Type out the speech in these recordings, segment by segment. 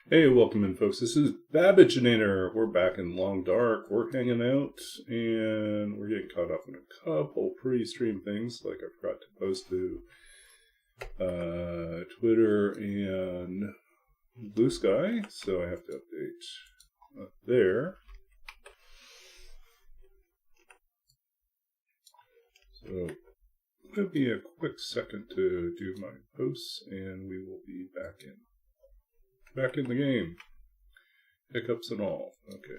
Hey, welcome in, folks. This is Babbaginator. We're back in Long Dark. We're hanging out, and we're getting caught up in a couple pre-stream things, like I forgot to post to Twitter and Blue Sky, so I have to update up there. So give me a quick second to do my posts, and we will be back in the game. Hiccups and all. Okay.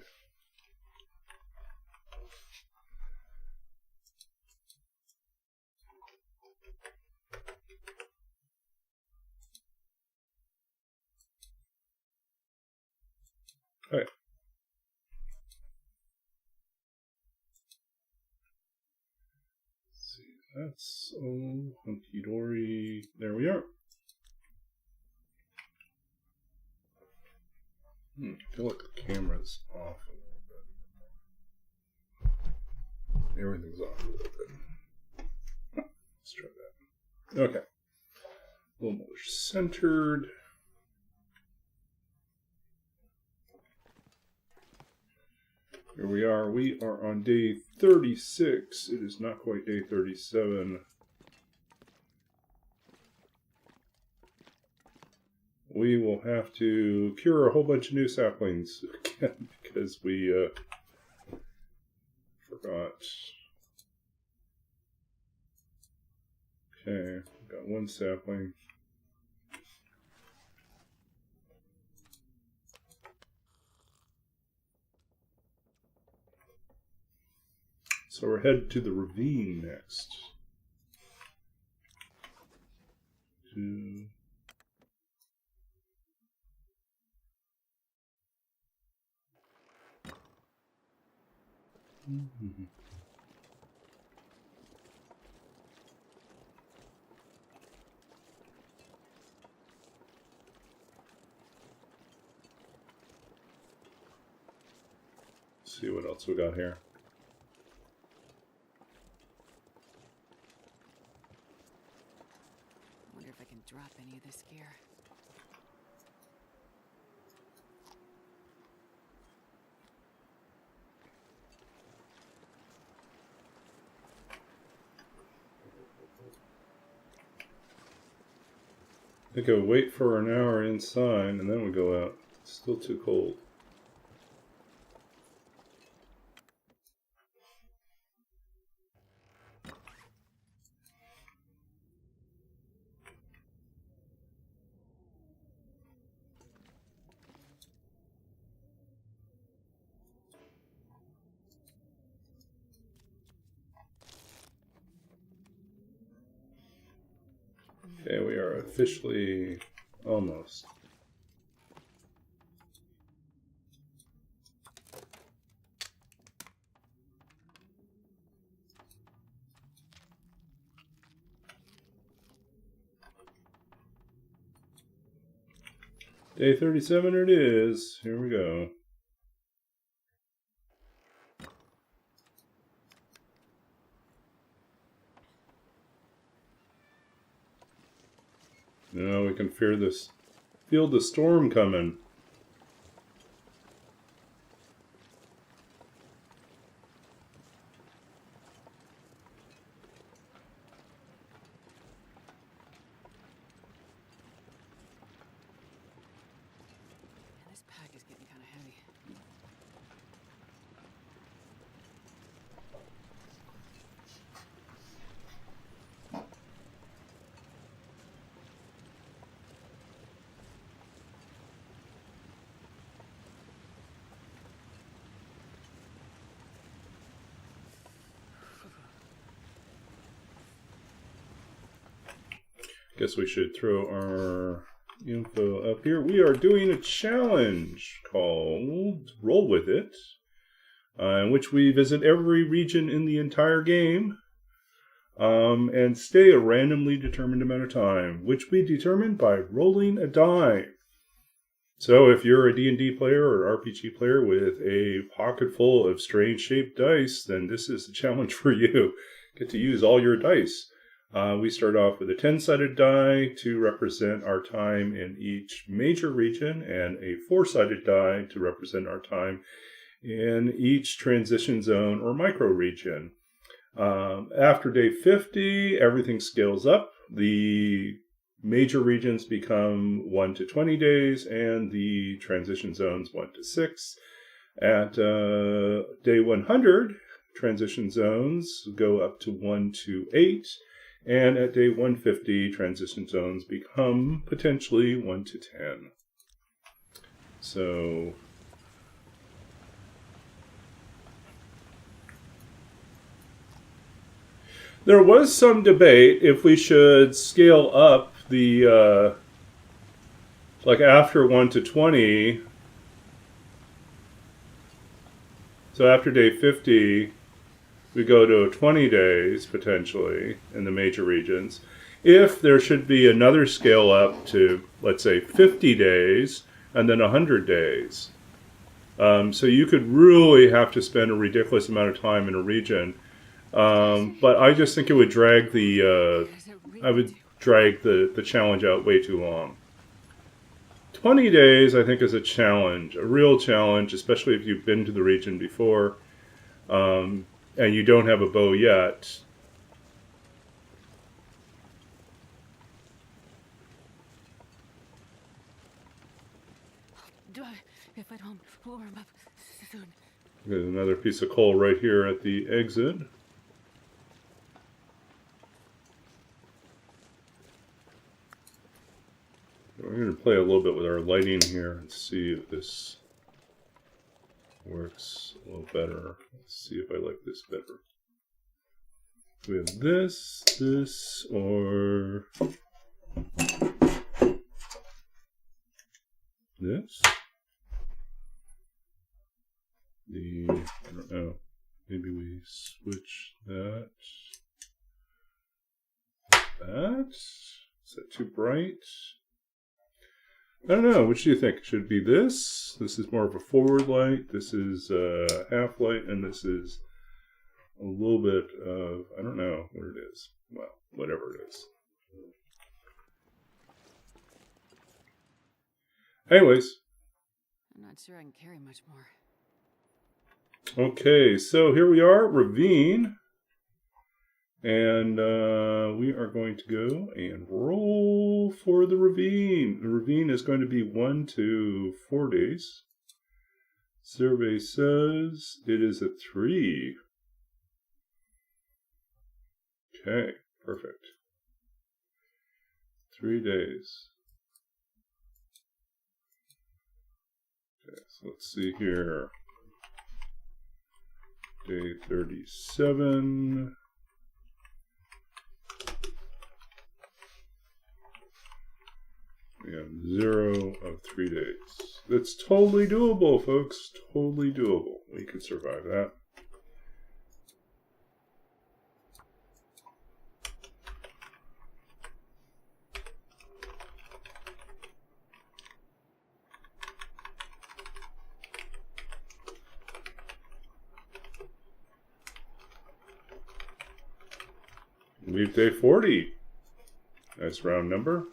All right. Let's see. That's all hunky dory. There we are. I feel like the camera's off a little bit. Everything's off a little bit. Let's try that. Okay. A little more centered. Here we are. We are on day 36. It is not quite day 37. We will have to cure a whole bunch of new saplings again because we forgot. Okay, got one sapling. So we're headed to the Ravine next. See what else we got here. Wonder if I can drop any of this gear. I think I'll wait for an hour inside and then we go out. It's still too cold. Okay, we are officially almost. Day 37 it is. Here we go. Now we can feel the storm coming. Man, this pack is getting kind of heavy. Guess we should throw our info up here. We are doing a challenge called Roll With It, in which we visit every region in the entire game and stay a randomly determined amount of time, which we determine by rolling a die. So if you're a D&D player or RPG player with a pocket full of strange shaped dice, then this is a challenge for you. Get to use all your dice. We start off with a 10-sided die to represent our time in each major region, and a 4-sided die to represent our time in each transition zone or micro region. After day 50, everything scales up. The major regions become 1 to 20 days, and the transition zones 1 to 6. At day 100, transition zones go up to 1 to 8. And at day 150, transition zones become potentially 1 to 10. So there was some debate if we should scale up the, like after 1 to 20. So after day 50, we go to 20 days, potentially, in the major regions. If there should be another scale up to, let's say, 50 days, and then 100 days. So you could really have to spend a ridiculous amount of time in a region. But I just think it would drag the challenge out way too long. 20 days, I think, is a challenge, a real challenge, especially if you've been to the region before. And you don't have a bow yet. If I don't warm up soon. There's another piece of coal right here at the exit. We're going to play a little bit with our lighting here and see if this works a little better. Let's see if I like this better. We have this, or this. I don't know. Maybe we switch that. Is that too bright? I don't know. Which do you think? Should it be this? This is more of a forward light. This is a half light, and this is a little bit of, I don't know what it is. Well, whatever it is. Anyways. I'm not sure I can carry much more. Okay, so here we are, Ravine. And we are going to go and roll for the Ravine. The Ravine is going to be 1 to 4 days. Survey says it is a 3. Okay, perfect. 3 days. Okay, so let's see here. Day 37. We have 0 of 3 days. That's totally doable, folks. Totally doable. We could survive that. Leave day 40. Nice round number.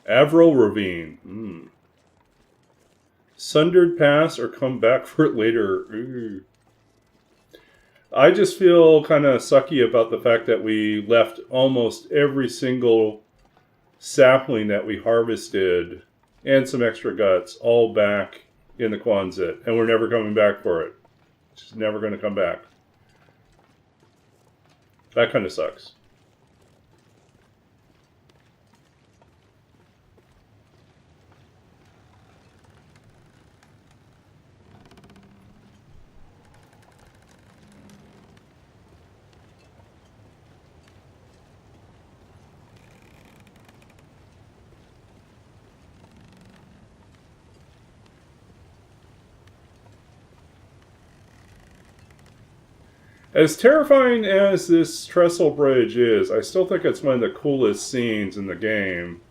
Avril Ravine. Sundered pass or come back for it later. Ooh. I just feel kind of sucky about the fact that we left almost every single sapling that we harvested and some extra guts all back in the Quonset, and we're never coming back for it. It's just never going to come back. That kind of sucks. As terrifying as this trestle bridge is, I still think it's one of the coolest scenes in the game.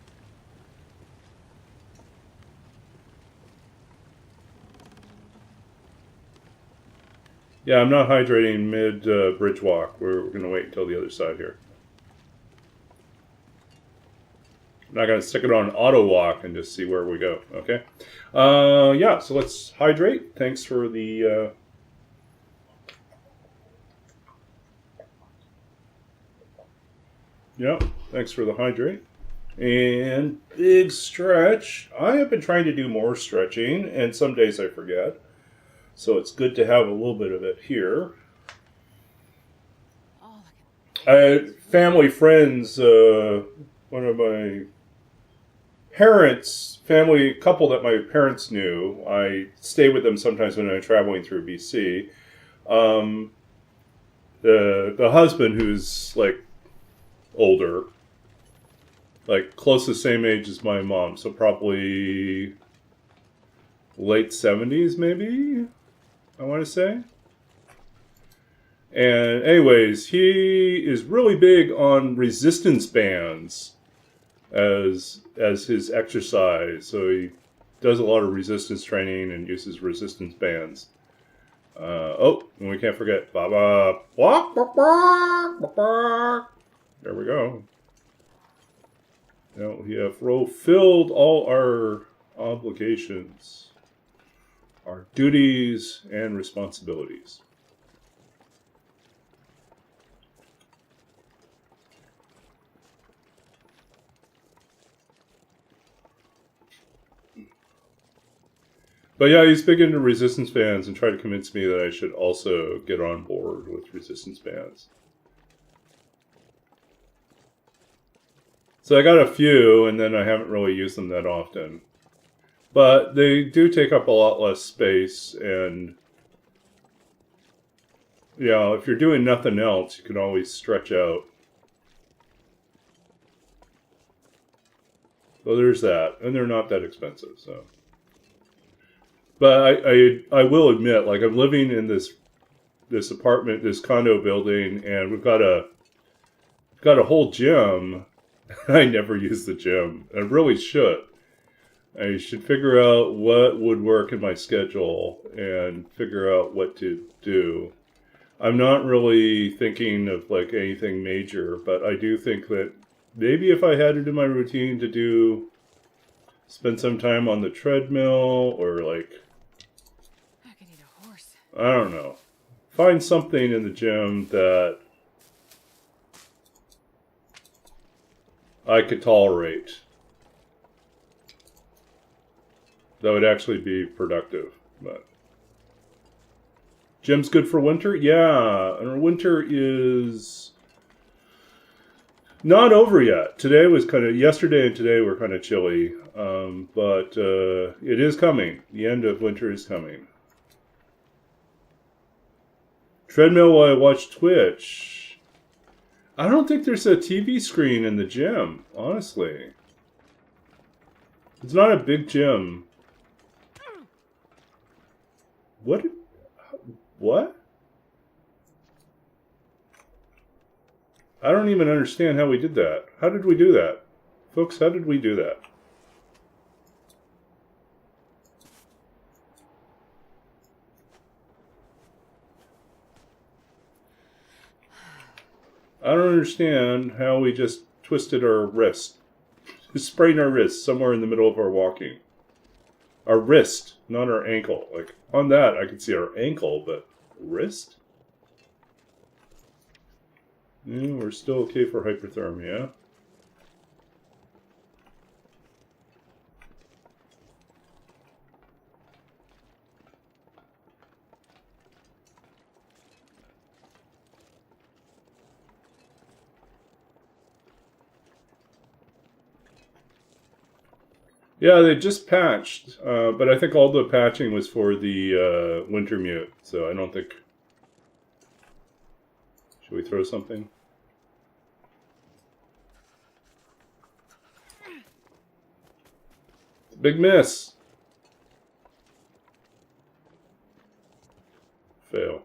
Yeah, I'm not hydrating mid bridge walk. We're going to wait until the other side here. I'm not going to stick it on auto walk and just see where we go. Okay. Yeah, so let's hydrate. Thanks for the... yeah, thanks for the hydrate. And big stretch. I have been trying to do more stretching, and some days I forget. So it's good to have a little bit of it here. Oh, I had family friends, one of my parents, family couple that my parents knew. I stay with them sometimes when I'm traveling through BC. Um, the husband, who's like older, like close to the same age as my mom, so probably late 70s, maybe, I want to say. And anyways, he is really big on resistance bands as his exercise. So he does a lot of resistance training and uses resistance bands. And we can't forget Baba. There we go. Now we have fulfilled all our obligations, our duties and responsibilities. But yeah, he's big into resistance bands and tried to convince me that I should also get on board with resistance bands. So I got a few, and then I haven't really used them that often. But they do take up a lot less space, and you know, if you're doing nothing else, you can always stretch out. So there's that, and they're not that expensive. So, but I will admit, like I'm living in this apartment, this condo building, and we've got a whole gym. I never use the gym. I really should. I should figure out what would work in my schedule and figure out what to do. I'm not really thinking of like anything major, but I do think that maybe if I had it in my routine to spend some time on the treadmill or like, I could eat a horse. I don't know, find something in the gym that I could tolerate that would actually be productive. But gym's good for winter? Yeah, and winter is not over yet. Yesterday and today were kind of chilly, but it is coming. The end of winter is coming. Treadmill while I watch Twitch. I don't think there's a TV screen in the gym, honestly. It's not a big gym. What? What? I don't even understand how we did that. How did we do that? Folks, how did we do that? I don't understand how we just twisted our wrist. Sprained our wrist somewhere in the middle of our walking. Our wrist, not our ankle. Like, on that, I can see our ankle, but wrist? Yeah, we're still okay for hyperthermia. Yeah, they just patched, but I think all the patching was for the winter mute, so I don't think... Should we throw something? Big miss! Fail.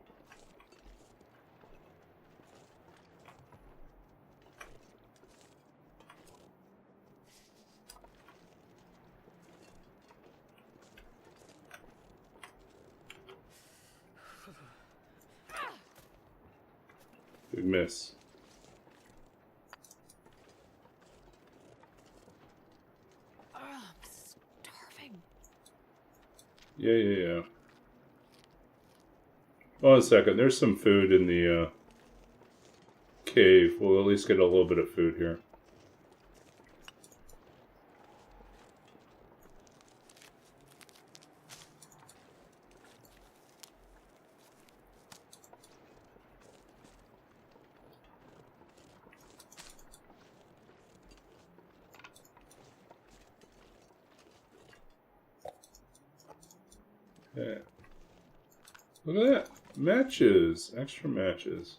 Big miss. Ugh, I'm starving. Yeah. Hold on a second. There's some food in the cave. We'll at least get a little bit of food here. Yeah. Look at that. Matches. Extra matches.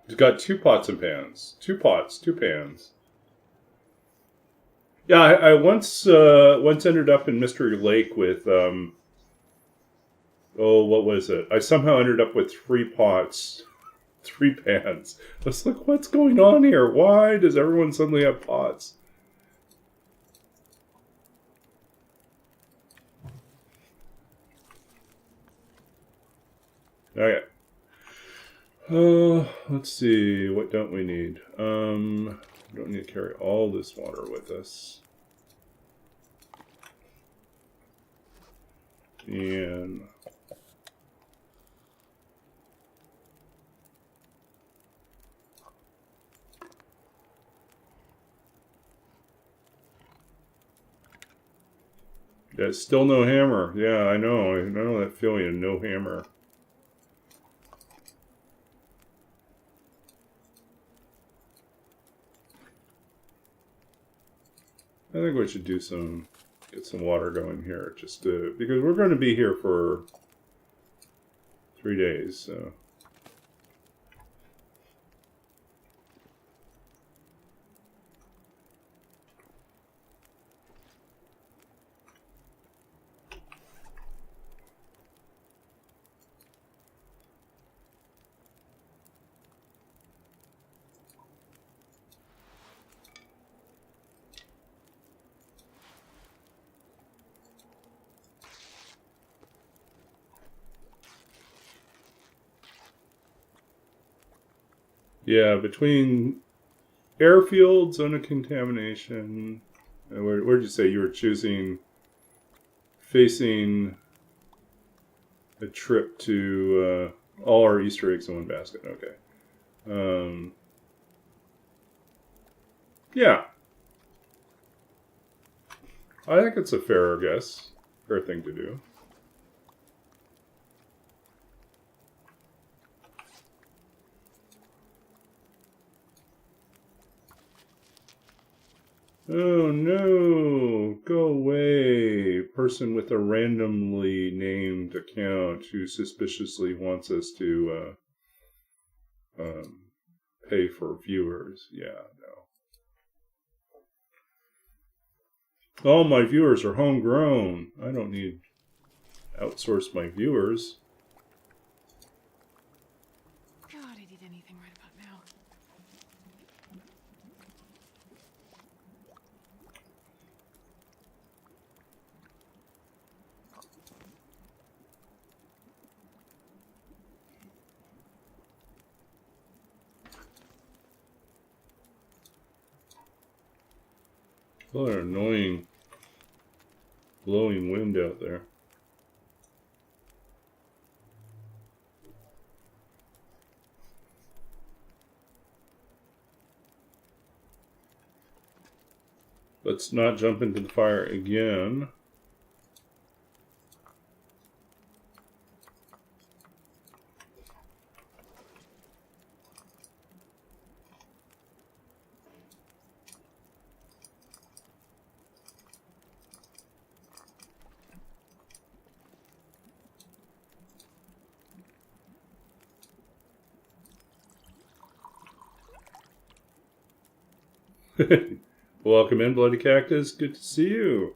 He's got 2 pots and pans. 2 pots, 2 pans. Yeah, I once ended up in Mystery Lake with what was it? I somehow ended up with 3 pots, 3 pans. I was like, what's going on here? Why does everyone suddenly have pots? Okay. Let's see. What don't we need? We don't need to carry all this water with us. And there's still no hammer. Yeah, I know that feeling. No hammer. I think we should get some water going here, just because we're going to be here for 3 days. So. Yeah, between airfield, zone of contamination. Where did you say you were facing a trip to all our Easter eggs in one basket? Okay. Yeah. I think it's a fair thing to do. Oh no! Go away! Person with a randomly named account who suspiciously wants us to pay for viewers. Yeah, no. All my viewers are homegrown. I don't need to outsource my viewers. God, I'd eat anything right about now. What an annoying blowing wind out there. Let's not jump into the fire again. Welcome in, Bloody Cactus. Good to see you.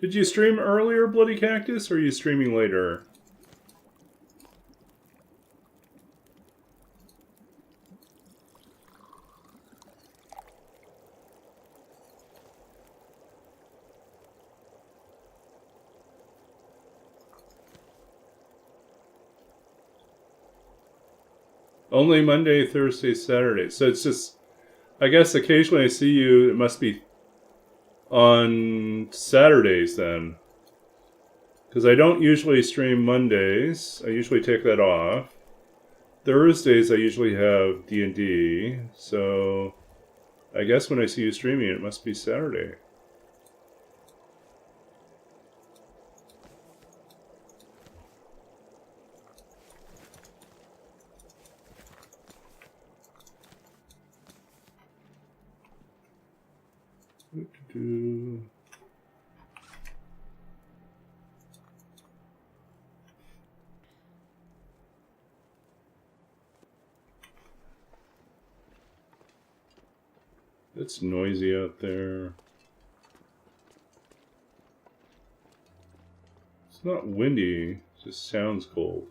Did you stream earlier, Bloody Cactus, or are you streaming later? Only Monday, Thursday, Saturday. So it's just, I guess occasionally I see you, it must be on Saturdays then. Because I don't usually stream Mondays. I usually take that off. Thursdays I usually have D&D. So I guess when I see you streaming, it must be Saturday. It's noisy out there. It's not windy, it just sounds cold.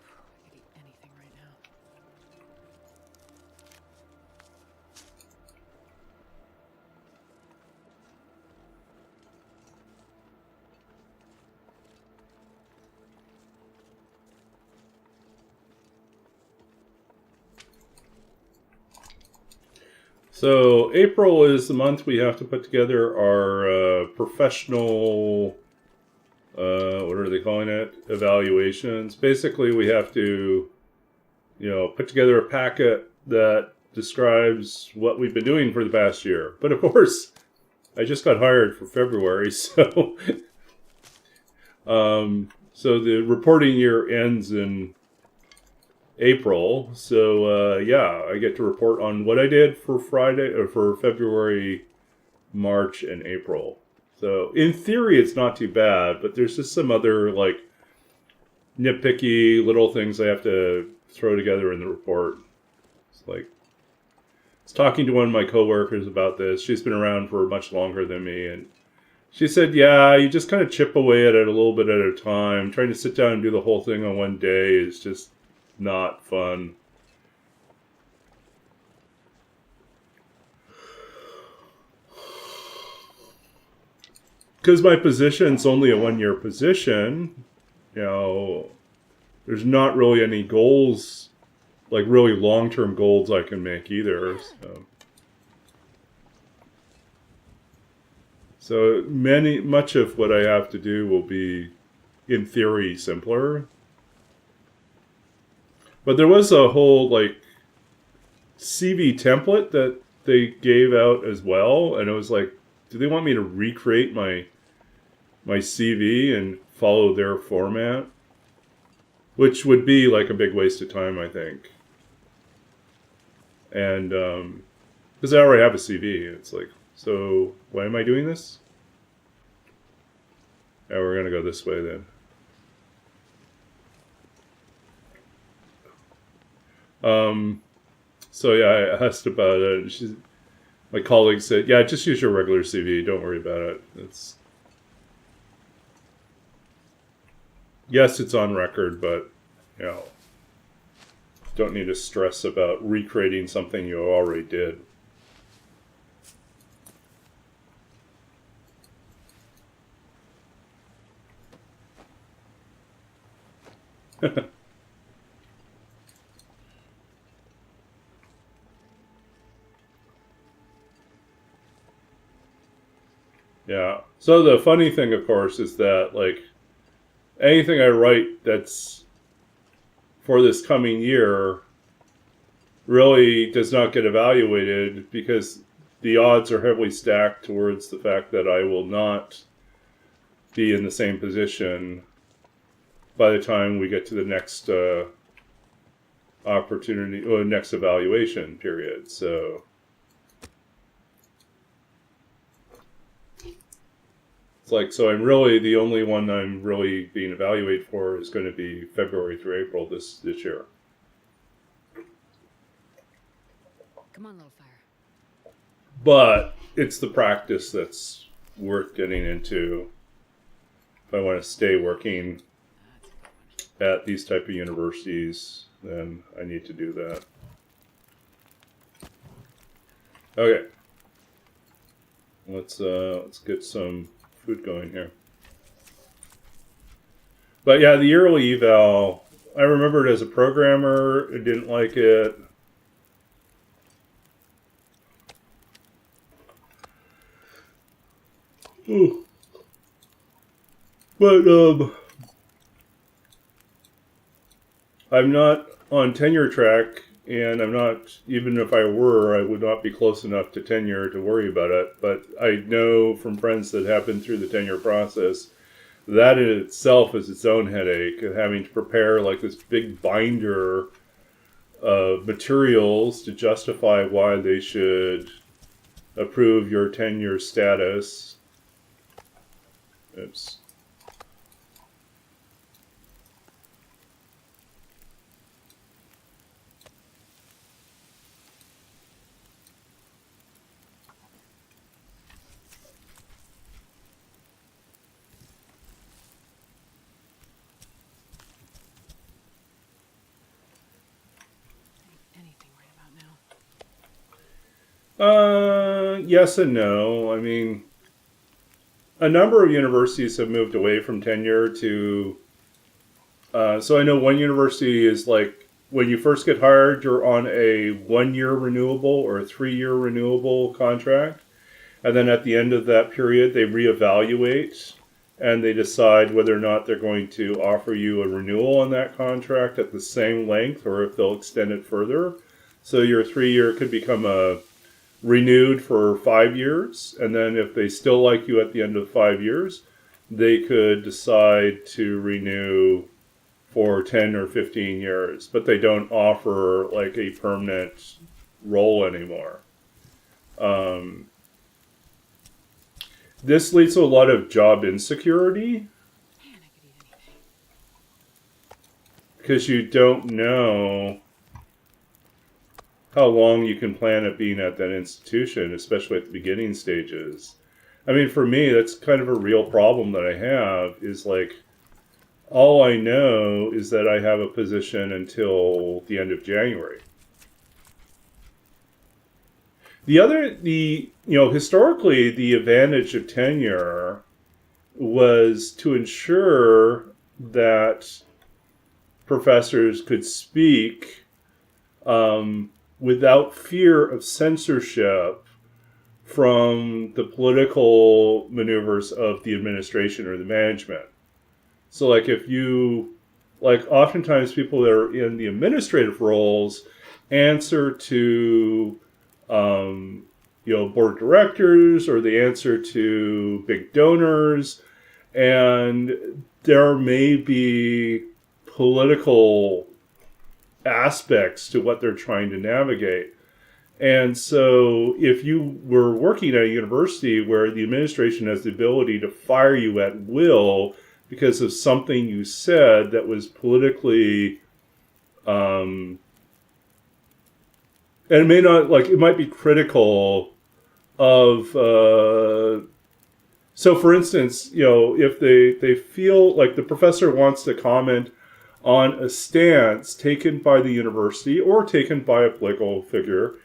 I could eat anything right now. So April is the month we have to put together our professional, what are they calling it? Evaluations. Basically, we have to, put together a packet that describes what we've been doing for the past year. But of course, I just got hired for February, so so the reporting year ends in April. So yeah, I get to report on what I did for February, March, and April. So in theory, it's not too bad, but there's just some other like nitpicky little things I have to throw together in the report. It's like, I was talking to one of my coworkers about this. She's been around for much longer than me, and she said, yeah, you just kind of chip away at it a little bit at a time. Trying to sit down and do the whole thing on one day is just not fun. Because my position's only a 1-year position, there's not really any goals, like really long-term goals I can make either. So much of what I have to do will be, in theory, simpler. But there was a whole like CV template that they gave out as well, and it was like, do they want me to recreate my CV and follow their format? Which would be like a big waste of time, I think. And because I already have a CV, it's like, so why am I doing this? Yeah, we're gonna go this way then. So yeah, I asked about it. And my colleague said, yeah, just use your regular CV. Don't worry about it. Yes, it's on record, but, don't need to stress about recreating something you already did. Yeah. So the funny thing, of course, is that, like, anything I write that's for this coming year really does not get evaluated because the odds are heavily stacked towards the fact that I will not be in the same position by the time we get to the next opportunity or next evaluation period. So it's like, so I'm really, the only one I'm really being evaluated for is going to be February through April this year. Come on, little fire. But it's the practice that's worth getting into if I want to stay working at these type of universities. Then I need to do that. Okay, let's get some food going here. But yeah, the yearly eval, I remember it as a programmer. I didn't like it. Ooh. But I'm not on tenure track, and I'm not, even if I were, I would not be close enough to tenure to worry about it. But I know from friends that have been through the tenure process, that in itself is its own headache of having to prepare like this big binder of materials to justify why they should approve your tenure status. Oops. Anything right about now. Yes and no. I mean, a number of universities have moved away from tenure to. So I know one university is like when you first get hired, you're on a 1-year renewable or a 3-year renewable contract. And then at the end of that period, they reevaluate and they decide whether or not they're going to offer you a renewal on that contract at the same length or if they'll extend it further. So your 3-year could become a renewed for 5 years. And then if they still like you at the end of 5 years, they could decide to renew for 10 or 15 years. But they don't offer like a permanent role anymore. This leads to a lot of job insecurity Man, I could eat anything. because you don't know how long you can plan at being at that institution, especially at the beginning stages. I mean, for me, that's kind of a real problem that I have is like, all I know is that I have a position until the end of January. Historically, the advantage of tenure was to ensure that professors could speak without fear of censorship from the political maneuvers of the administration or the management. So, like, oftentimes people that are in the administrative roles answer to board directors, or they answer to big donors, and there may be political aspects to what they're trying to navigate. And so if you were working at a university where the administration has the ability to fire you at will because of something you said that was politically and it may not, like, it might be critical of, so for instance, if they feel like the professor wants to comment on a stance taken by the university or taken by a political figure,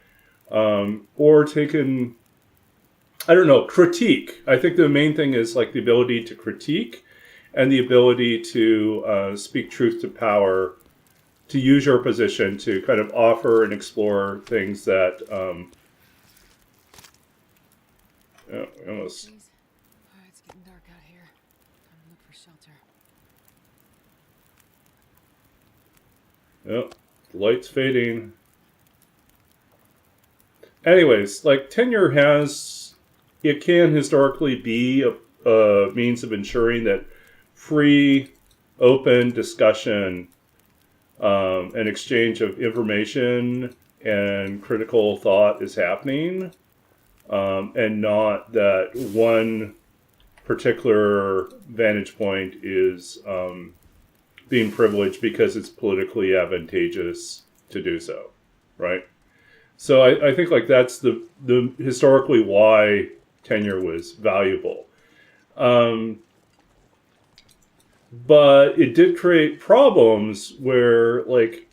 or taken, I don't know, critique. I think the main thing is like the ability to critique and the ability to speak truth to power, to use your position to kind of offer and explore things that almost. Please. Oh, it's getting dark out here. Time to look for shelter. Yep, the light's fading. Anyways, like tenure it can historically be a means of ensuring that free, open discussion and exchange of information and critical thought is happening, and not that one particular vantage point is being privileged because it's politically advantageous to do so, right? So I think like that's the historically why tenure was valuable. But it did create problems where, like,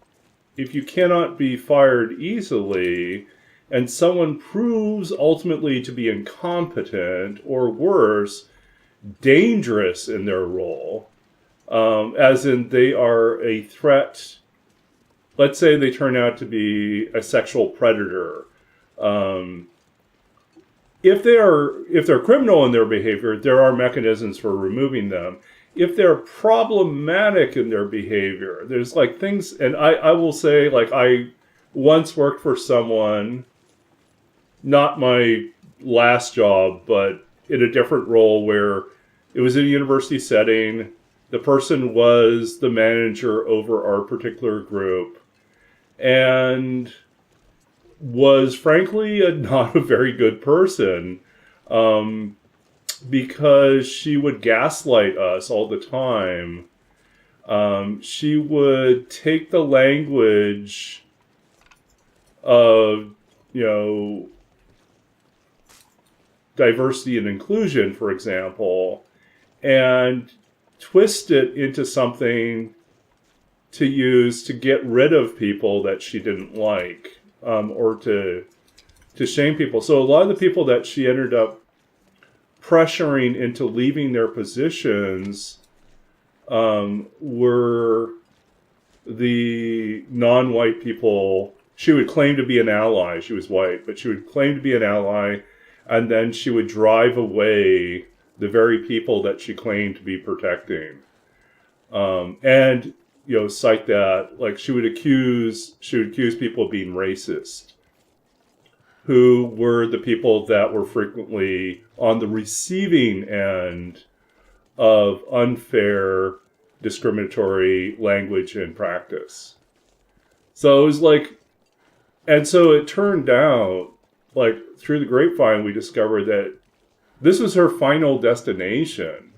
if you cannot be fired easily and someone proves ultimately to be incompetent or worse, dangerous in their role, as in they are a threat. Let's say they turn out to be a sexual predator. Um, if they're criminal in their behavior, there are mechanisms for removing them. If they're problematic in their behavior, there's like things, and I will say, like, I once worked for someone, not my last job, but in a different role where it was in a university setting. The person was the manager over our particular group and was frankly not a very good person. Because she would gaslight us all the time. She would take the language of, diversity and inclusion, for example, and twist it into something to use to get rid of people that she didn't like, or to shame people. So a lot of the people that she ended up pressuring into leaving their positions were the non-white people. She would claim to be an ally. She was white, but she would claim to be an ally, and then she would drive away the very people that she claimed to be protecting. And cite that, like, she would accuse people of being racist, who were the people that were frequently on the receiving end of unfair, discriminatory language and practice. So it was like, and so it turned out, like, through the grapevine, we discovered that this was her final destination.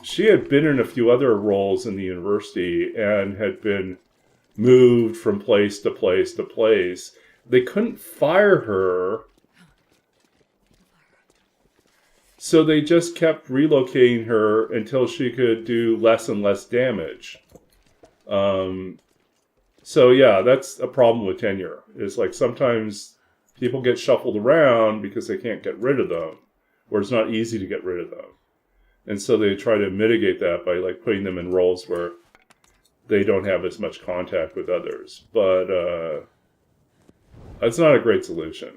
She had been in a few other roles in the university and had been moved from place to place to place. They couldn't fire her, so they just kept relocating her until she could do less and less damage. So yeah, that's a problem with tenure. Is like sometimes people get shuffled around because they can't get rid of them, or it's not easy to get rid of them. And so they try to mitigate that by like putting them in roles where they don't have as much contact with others. But that's not a great solution,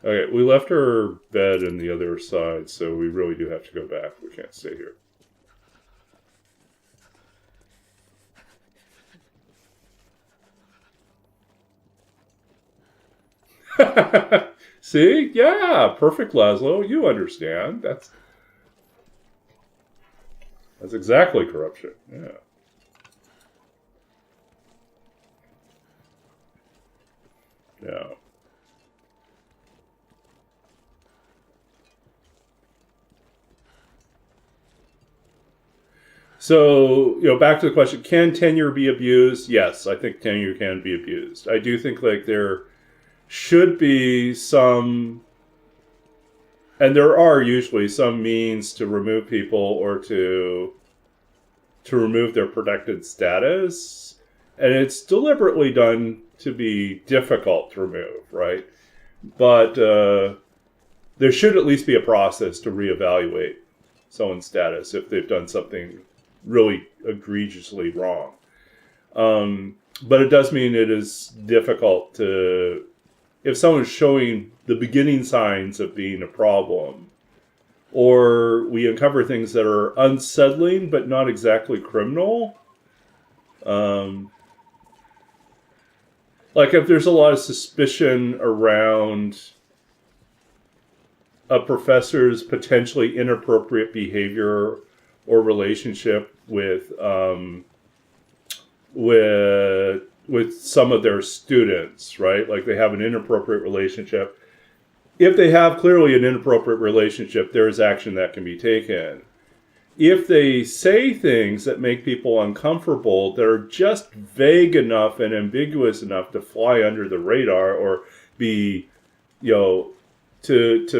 Okay, we left our bed in the other side, so we really do have to go back. We can't stay here. See? Yeah, perfect, Laszlo. You understand. That's exactly corruption. Yeah. Yeah. So, back to the question, can tenure be abused? Yes, I think tenure can be abused. I do think like there should be some, and there are usually some means to remove people or to remove their protected status. And it's deliberately done to be difficult to remove, right? But there should at least be a process to reevaluate someone's status if they've done something really egregiously wrong. But it does mean it is difficult to, if someone's showing the beginning signs of being a problem, or we uncover things that are unsettling but not exactly criminal. Like if there's a lot of suspicion around a professor's potentially inappropriate behavior or relationship with some of their students, right? Like they have an inappropriate relationship. If they have clearly an inappropriate relationship, there is action that can be taken. if they say things that make people uncomfortable, that are just vague enough and ambiguous enough to fly under the radar or be, to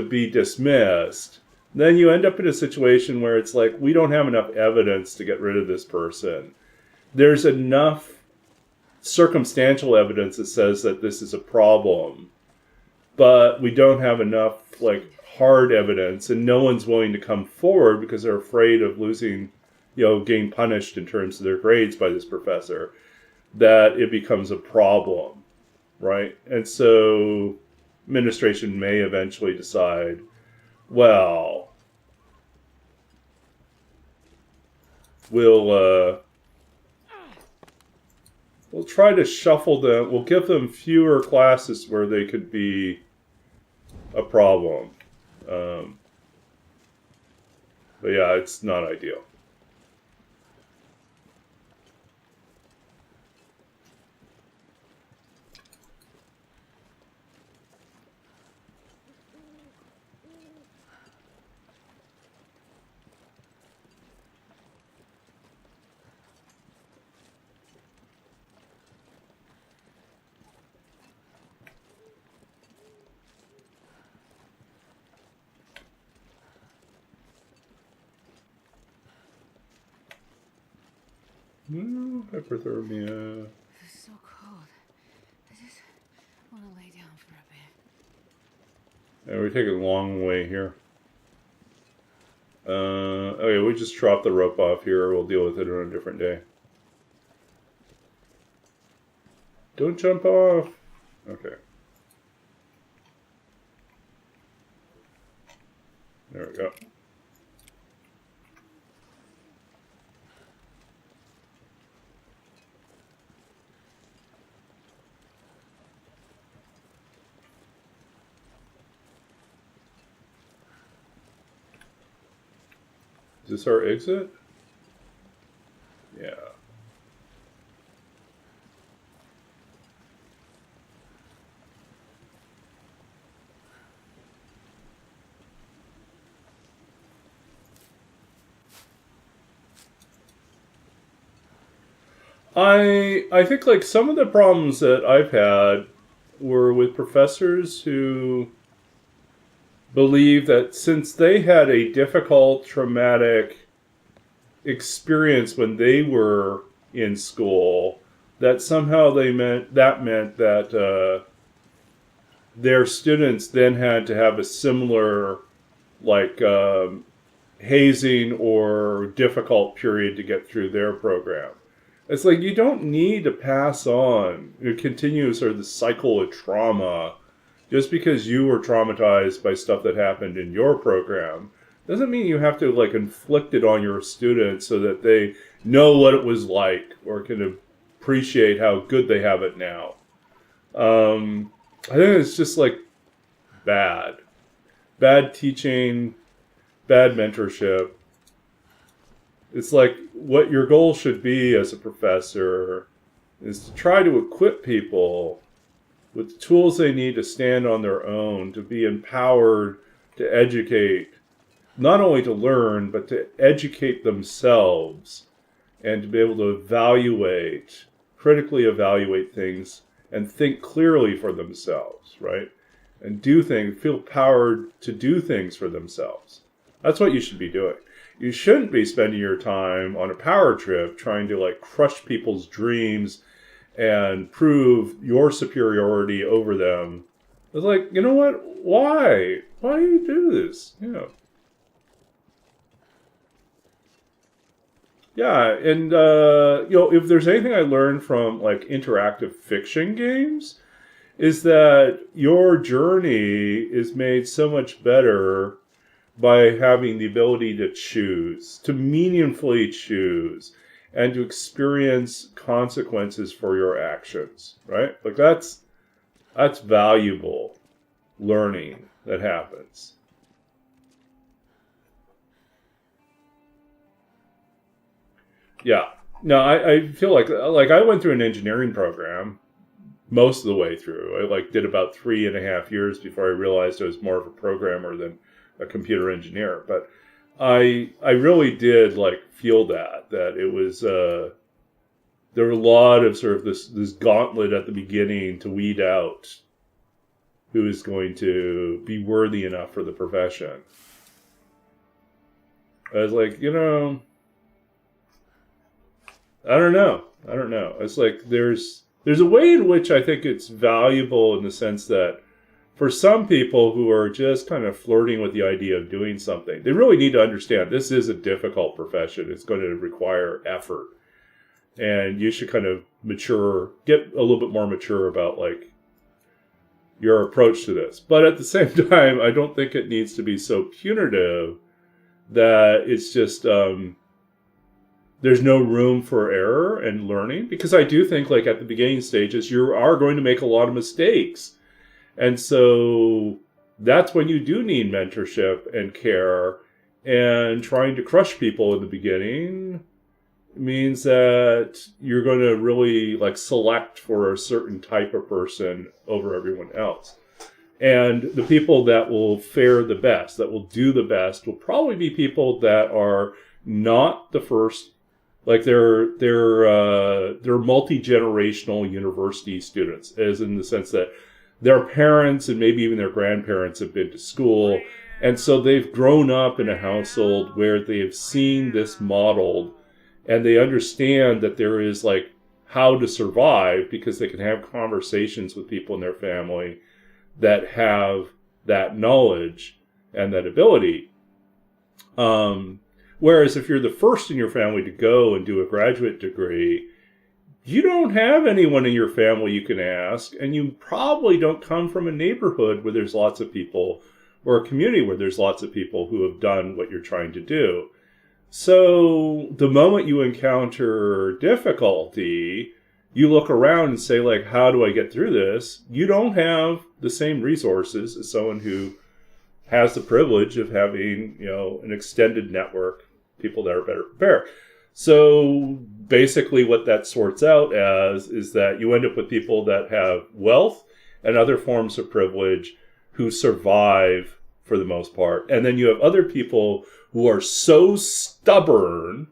be dismissed, then you end up in a situation where it's like, we don't have enough evidence to get rid of this person. There's enough circumstantial evidence that says that this is a problem, but we don't have enough hard evidence, and no one's willing to come forward because they're afraid of losing, getting punished in terms of their grades by this professor, that it becomes a problem, right? And so administration may eventually decide, well, we'll try to shuffle them. We'll give them fewer classes where they could be a problem. But yeah, it's not ideal. Hyperthermia. This is so cold. I just want to lay down for a bit. Yeah, we're taking a long way here. Okay, we just dropped the rope off here. We'll deal with it on a different day. Don't jump off. Okay. There we go. Is this our exit? Yeah. I think some of the problems that I've had were with professors who believe that since they had a difficult, traumatic experience when they were in school, that somehow meant that their students then had to have a similar hazing or difficult period to get through their program. It's like, you don't need to pass on, continue sort of the cycle of trauma. Just because you were traumatized by stuff that happened in your program doesn't mean you have to inflict it on your students so that they know what it was like or can appreciate how good they have it now. I think it's just bad teaching, bad mentorship. It's what your goal should be as a professor is to try to equip people with the tools they need to stand on their own, to be empowered to educate, not only to learn, but to educate themselves and to be able to critically evaluate things and think clearly for themselves, right? And do things, feel empowered to do things for themselves. That's what you should be doing. You shouldn't be spending your time on a power trip trying to crush people's dreams and prove your superiority over them. It's you know what? Why? Why do you do this? Yeah, and if there's anything I learned from interactive fiction games, is that your journey is made so much better by having the ability to choose, to meaningfully choose, and to experience consequences for your actions, right? That's valuable learning that happens. Yeah. No, I feel like I went through an engineering program most of the way through. I did about 3.5 years before I realized I was more of a programmer than a computer engineer. But I really did like feel that it was there were a lot of sort of this gauntlet at the beginning to weed out who is going to be worthy enough for the profession. I was like, I don't know. It's like there's a way in which I think it's valuable in the sense that for some people who are just kind of flirting with the idea of doing something, they really need to understand this is a difficult profession. It's going to require effort. And you should kind of get a little bit more mature about like your approach to this. But at the same time, I don't think it needs to be so punitive that it's just there's no room for error and learning. Because I do think like at the beginning stages, you are going to make a lot of mistakes. And so that's when you do need mentorship and care, and trying to crush people in the beginning means that you're going to really like select for a certain type of person over everyone else. And the people that will fare the best, that will do the best, will probably be people that are not the first, like they're multi-generational university students, as in the sense that their parents and maybe even their grandparents have been to school. And so they've grown up in a household where they have seen this modeled, and they understand that there is like how to survive because they can have conversations with people in their family that have that knowledge and that ability. Whereas if you're the first in your family to go and do a graduate degree, you don't have anyone in your family you can ask, and you probably don't come from a neighborhood where there's lots of people, or a community where there's lots of people who have done what you're trying to do. So the moment you encounter difficulty, you look around and say, like, how do I get through this? You don't have the same resources as someone who has the privilege of having, an extended network, people that are better prepared. So basically what that sorts out as is that you end up with people that have wealth and other forms of privilege who survive for the most part. And then you have other people who are so stubborn,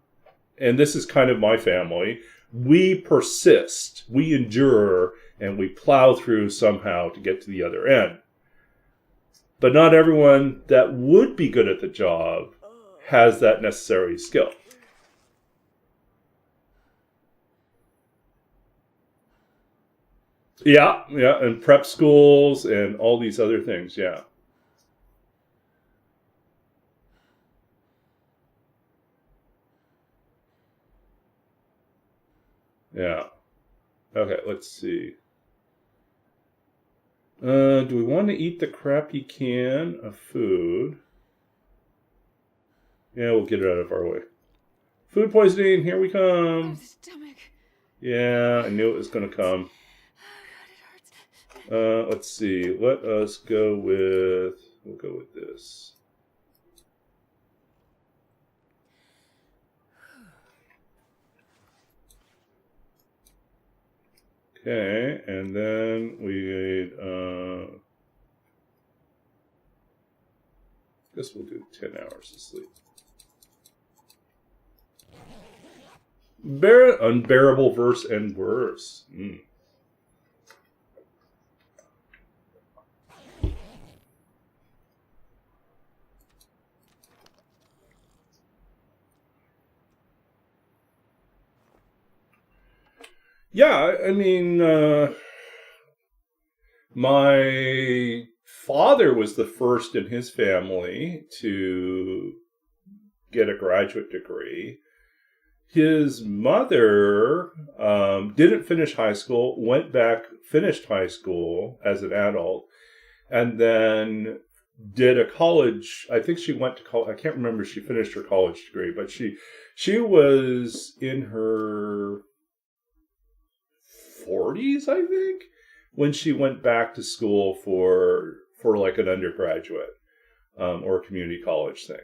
and this is kind of my family, we persist, we endure, and we plow through somehow to get to the other end. But not everyone that would be good at the job has that necessary skill. Yeah, and prep schools and all these other things, yeah. Yeah. Okay, let's see. Do we want to eat the crappy can of food? Yeah, we'll get it out of our way. Food poisoning, here we come. Stomach. Yeah, I knew it was going to come. Oh, God, it hurts. Let's see. Let us go with... We'll go with this. Okay, and then we need... guess we'll do 10 hours of sleep. Unbearable verse and worse. Yeah, I mean, my father was the first in his family to get a graduate degree. His mother didn't finish high school, went back, finished high school as an adult, and then did a college. I think she went to college. I can't remember if she finished her college degree, but she was in her 40s, I think, when she went back to school for like an undergraduate or a community college thing,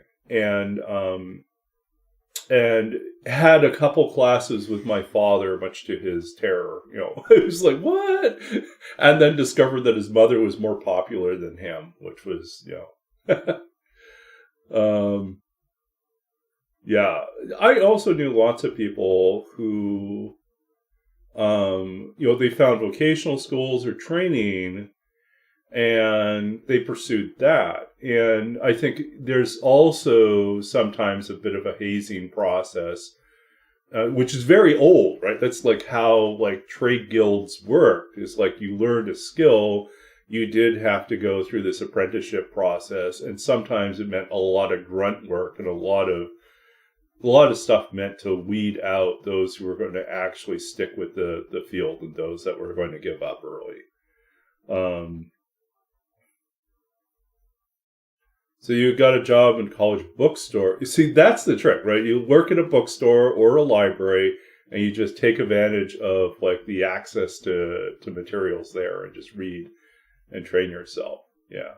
and had a couple classes with my father, much to his terror. It was like, what? And then discovered that his mother was more popular than him, which was, Yeah. I also knew lots of people who, they found vocational schools or training and they pursued that. And I think there's also sometimes a bit of a hazing process, which is very old, right? That's like how like trade guilds worked. Is like you learned a skill, you did have to go through this apprenticeship process, and sometimes it meant a lot of grunt work and a lot of stuff meant to weed out those who were going to actually stick with the field and those that were going to give up early. So you got a job in college bookstore. You see, that's the trick, right? You work at a bookstore or a library, and you just take advantage of like the access to materials there, and just read and train yourself. Yeah.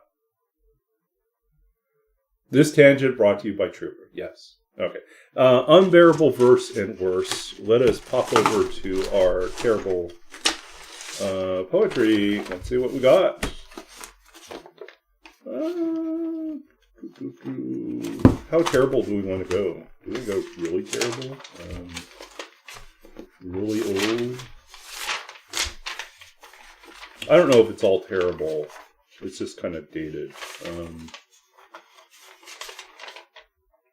This tangent brought to you by Trooper. Yes. Okay. Unbearable verse and worse. Let us pop over to our terrible poetry and see what we got. How terrible do we want to go? Do we go really terrible? Really old? I don't know if it's all terrible. It's just kind of dated.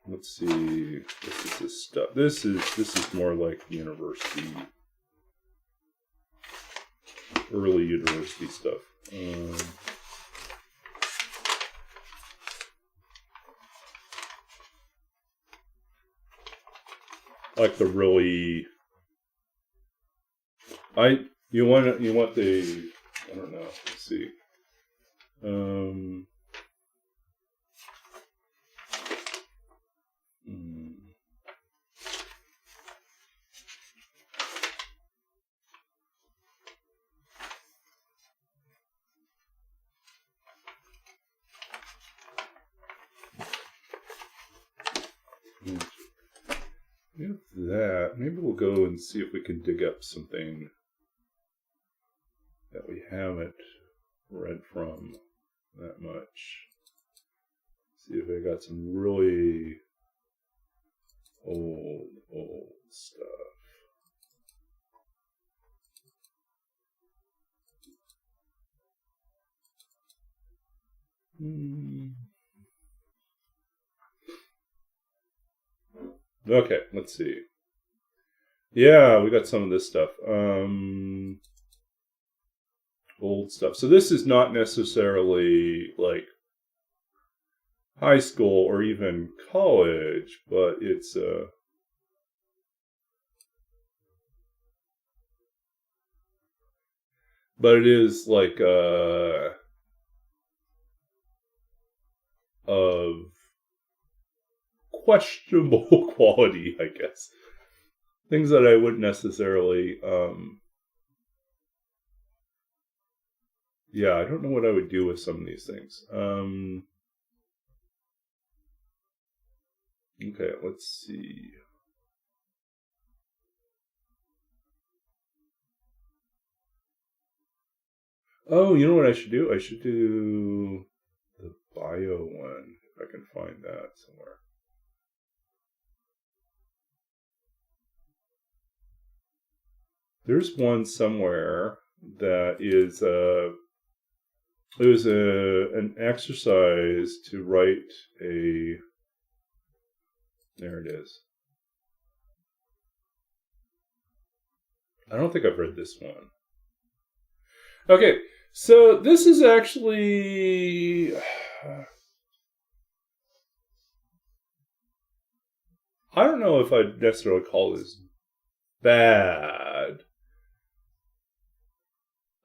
Let's see. This is this stuff. This is more like university, early university stuff. Like the really, you want the, I don't know. Let's see. If that, maybe we'll go and see if we can dig up something that we haven't read from that much. See if I got some really old stuff. Okay, let's see. Yeah, we got some of this stuff. Old stuff. So this is not necessarily like high school or even college, but it's but it is like of questionable quality, I guess. Things that I wouldn't necessarily yeah, I don't know what I would do with some of these things. Okay, let's see. Oh, you know what I should do? I should do the bio one, if I can find that somewhere. There's one somewhere that is it was an exercise to write a. There it is. I don't think I've read this one. Okay, so this is actually. I don't know if I'd necessarily call this bad.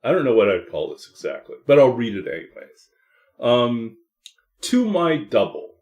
I don't know what I'd call this exactly, but I'll read it anyways. To my double.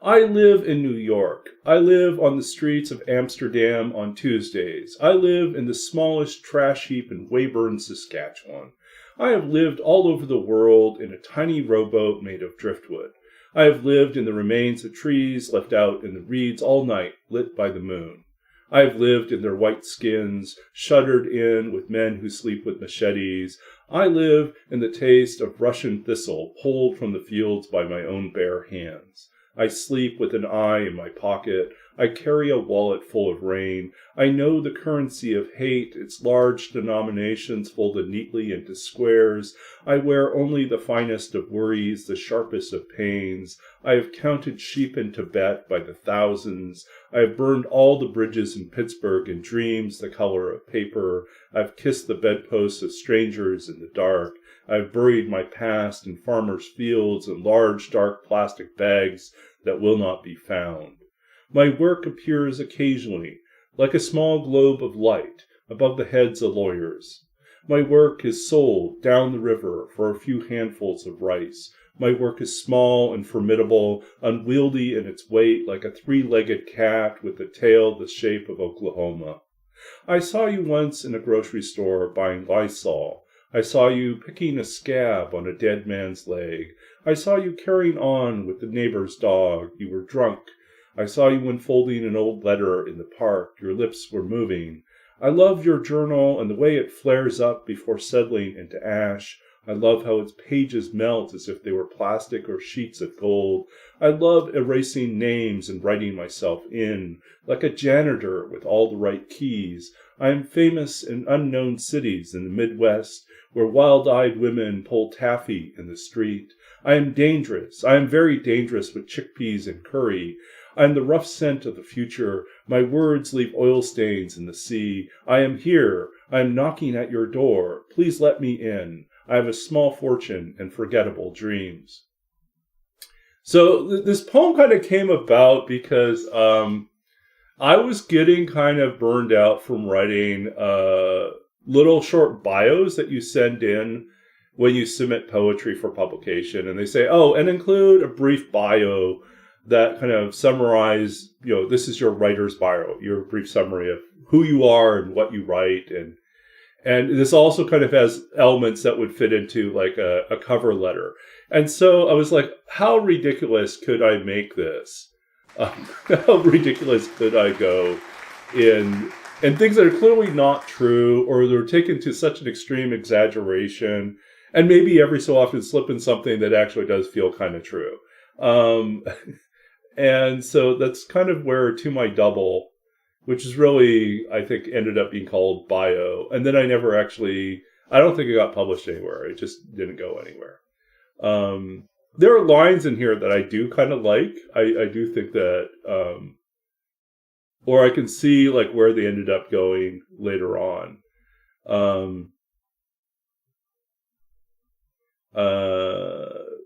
I live in New York. I live on the streets of Amsterdam on Tuesdays. I live in the smallest trash heap in Weyburn, Saskatchewan. I have lived all over the world in a tiny rowboat made of driftwood. I have lived in the remains of trees left out in the reeds all night, lit by the moon. I have lived in their white skins, shuttered in with men who sleep with machetes. I live in the taste of Russian thistle pulled from the fields by my own bare hands. I sleep with an eye in my pocket. I carry a wallet full of rain. I know the currency of hate, its large denominations folded neatly into squares. I wear only the finest of worries, the sharpest of pains. I have counted sheep in Tibet by the thousands. I have burned all the bridges in Pittsburgh in dreams the color of paper. I've kissed the bedposts of strangers in the dark. I've buried my past in farmers' fields in large, dark plastic bags that will not be found. My work appears occasionally, like a small globe of light, above the heads of lawyers. My work is sold down the river for a few handfuls of rice. My work is small and formidable, unwieldy in its weight, like a three-legged cat with a tail the shape of Oklahoma. I saw you once in a grocery store buying Lysol. I saw you picking a scab on a dead man's leg. I saw you carrying on with the neighbor's dog. You were drunk. I saw you unfolding an old letter in the park. Your lips were moving. I love your journal and the way it flares up before settling into ash. I love how its pages melt as if they were plastic or sheets of gold. I love erasing names and writing myself in, like a janitor with all the right keys. I am famous in unknown cities in the Midwest, where wild-eyed women pull taffy in the street. I am dangerous. I am very dangerous with chickpeas and curry. I am the rough scent of the future. My words leave oil stains in the sea. I am here. I am knocking at your door. Please let me in. I have a small fortune and forgettable dreams. So this poem kind of came about because I was getting kind of burned out from writing little short bios that you send in when you submit poetry for publication. And they say, oh, and include a brief bio that kind of summarize, this is your writer's bio, your brief summary of who you are and what you write. And this also kind of has elements that would fit into like a cover letter. And so I was like, how ridiculous could I make this? How ridiculous could I go in things that are clearly not true, or they're taken to such an extreme exaggeration, and maybe every so often slip in something that actually does feel kind of true. And so that's kind of where To My Double, which is really, I think, ended up being called Bio. And then I don't think it got published anywhere. It just didn't go anywhere. There are lines in here that I do kind of like. I do think that, or I can see like where they ended up going later on.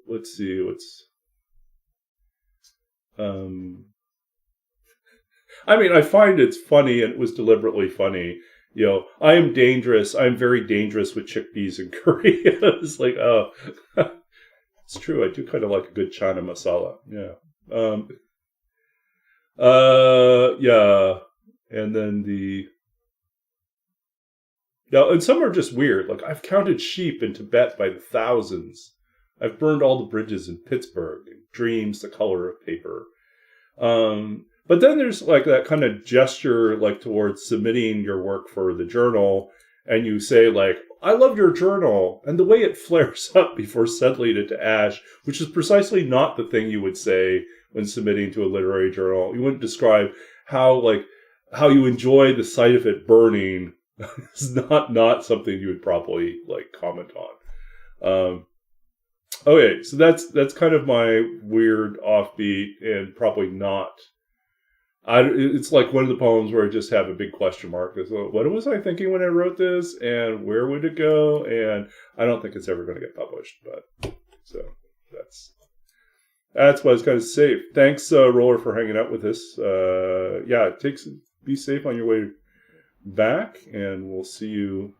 Let's see, I find it's funny, and it was deliberately funny. I am dangerous. I'm very dangerous with chickpeas and curry. It's like, oh, it's true. I do kind of like a good chana masala. Yeah. Yeah. And then and some are just weird. Like, I've counted sheep in Tibet by the thousands. I've burned all the bridges in Pittsburgh. Dreams the color of paper. But then there's like that kind of gesture like towards submitting your work for the journal, and you say like, I love your journal, and the way it flares up before settling into ash, which is precisely not the thing you would say when submitting to a literary journal. You wouldn't describe how you enjoy the sight of it burning. It's not something you would probably like comment on. Okay, so that's kind of my weird offbeat and probably not. It's like one of the poems where I just have a big question mark. So what was I thinking when I wrote this, and where would it go? And I don't think it's ever going to get published. But so that's why it's kind of safe. Thanks, Roller, for hanging out with us. Yeah, be safe on your way back, and we'll see you.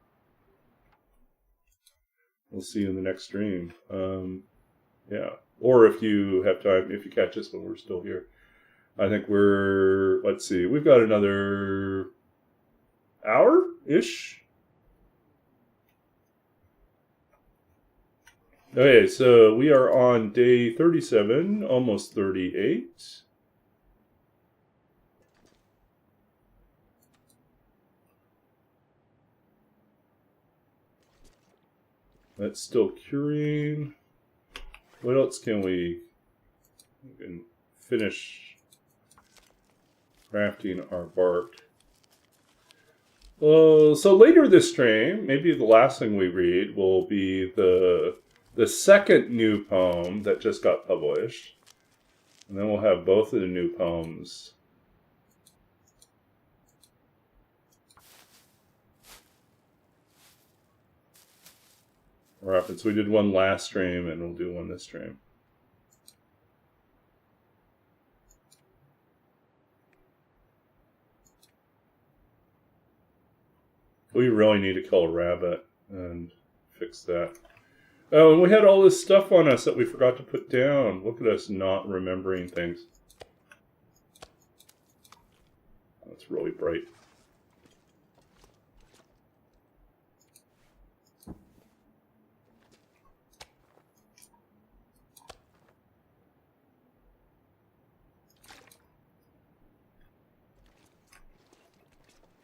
We'll see you in the next stream. Yeah, or if you have time, if you catch us when we're still here. I think let's see, we've got another hour-ish. Okay, so we are on day 37, almost 38. That's still curing. What else can we can finish crafting our bark. So later this stream, maybe the last thing we read will be the second new poem that just got published. And then we'll have both of the new poems. What happens? We did one last stream and we'll do one this stream. We really need to kill a rabbit and fix that. Oh, and we had all this stuff on us that we forgot to put down. Look at us not remembering things. That's really bright.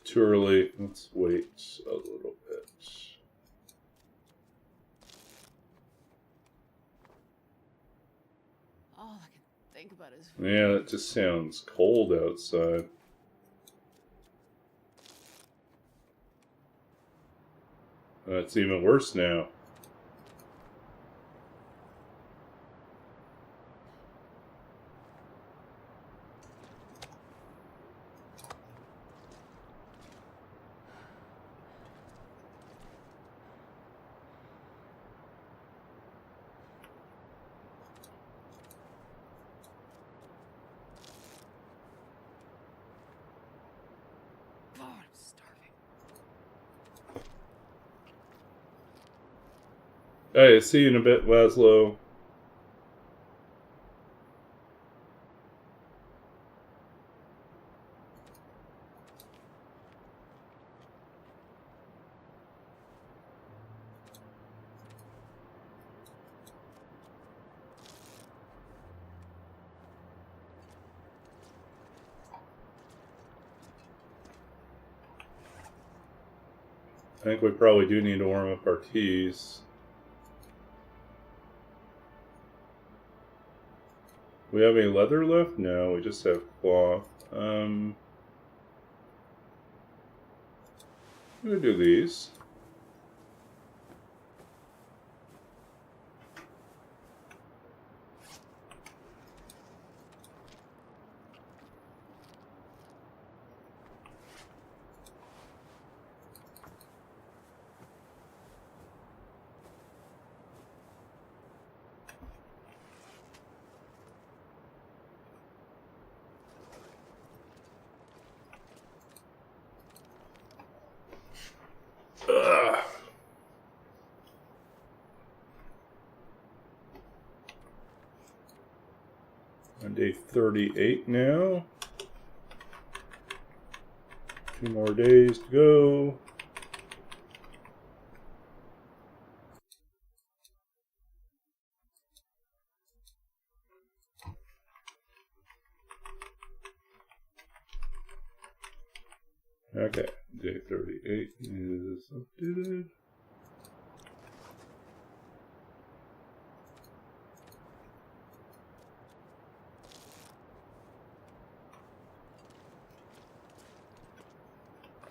Too early. Let's wait a little bit. All I can think about is. Yeah, that just sounds cold outside. It's even worse now. Hey, see you in a bit, Laszlo. I think we probably do need to warm up our teas. We have any leather left? No, we just have cloth. I'm gonna do these. On day 38 now. 2 more days to go. Okay, day 38 is updated.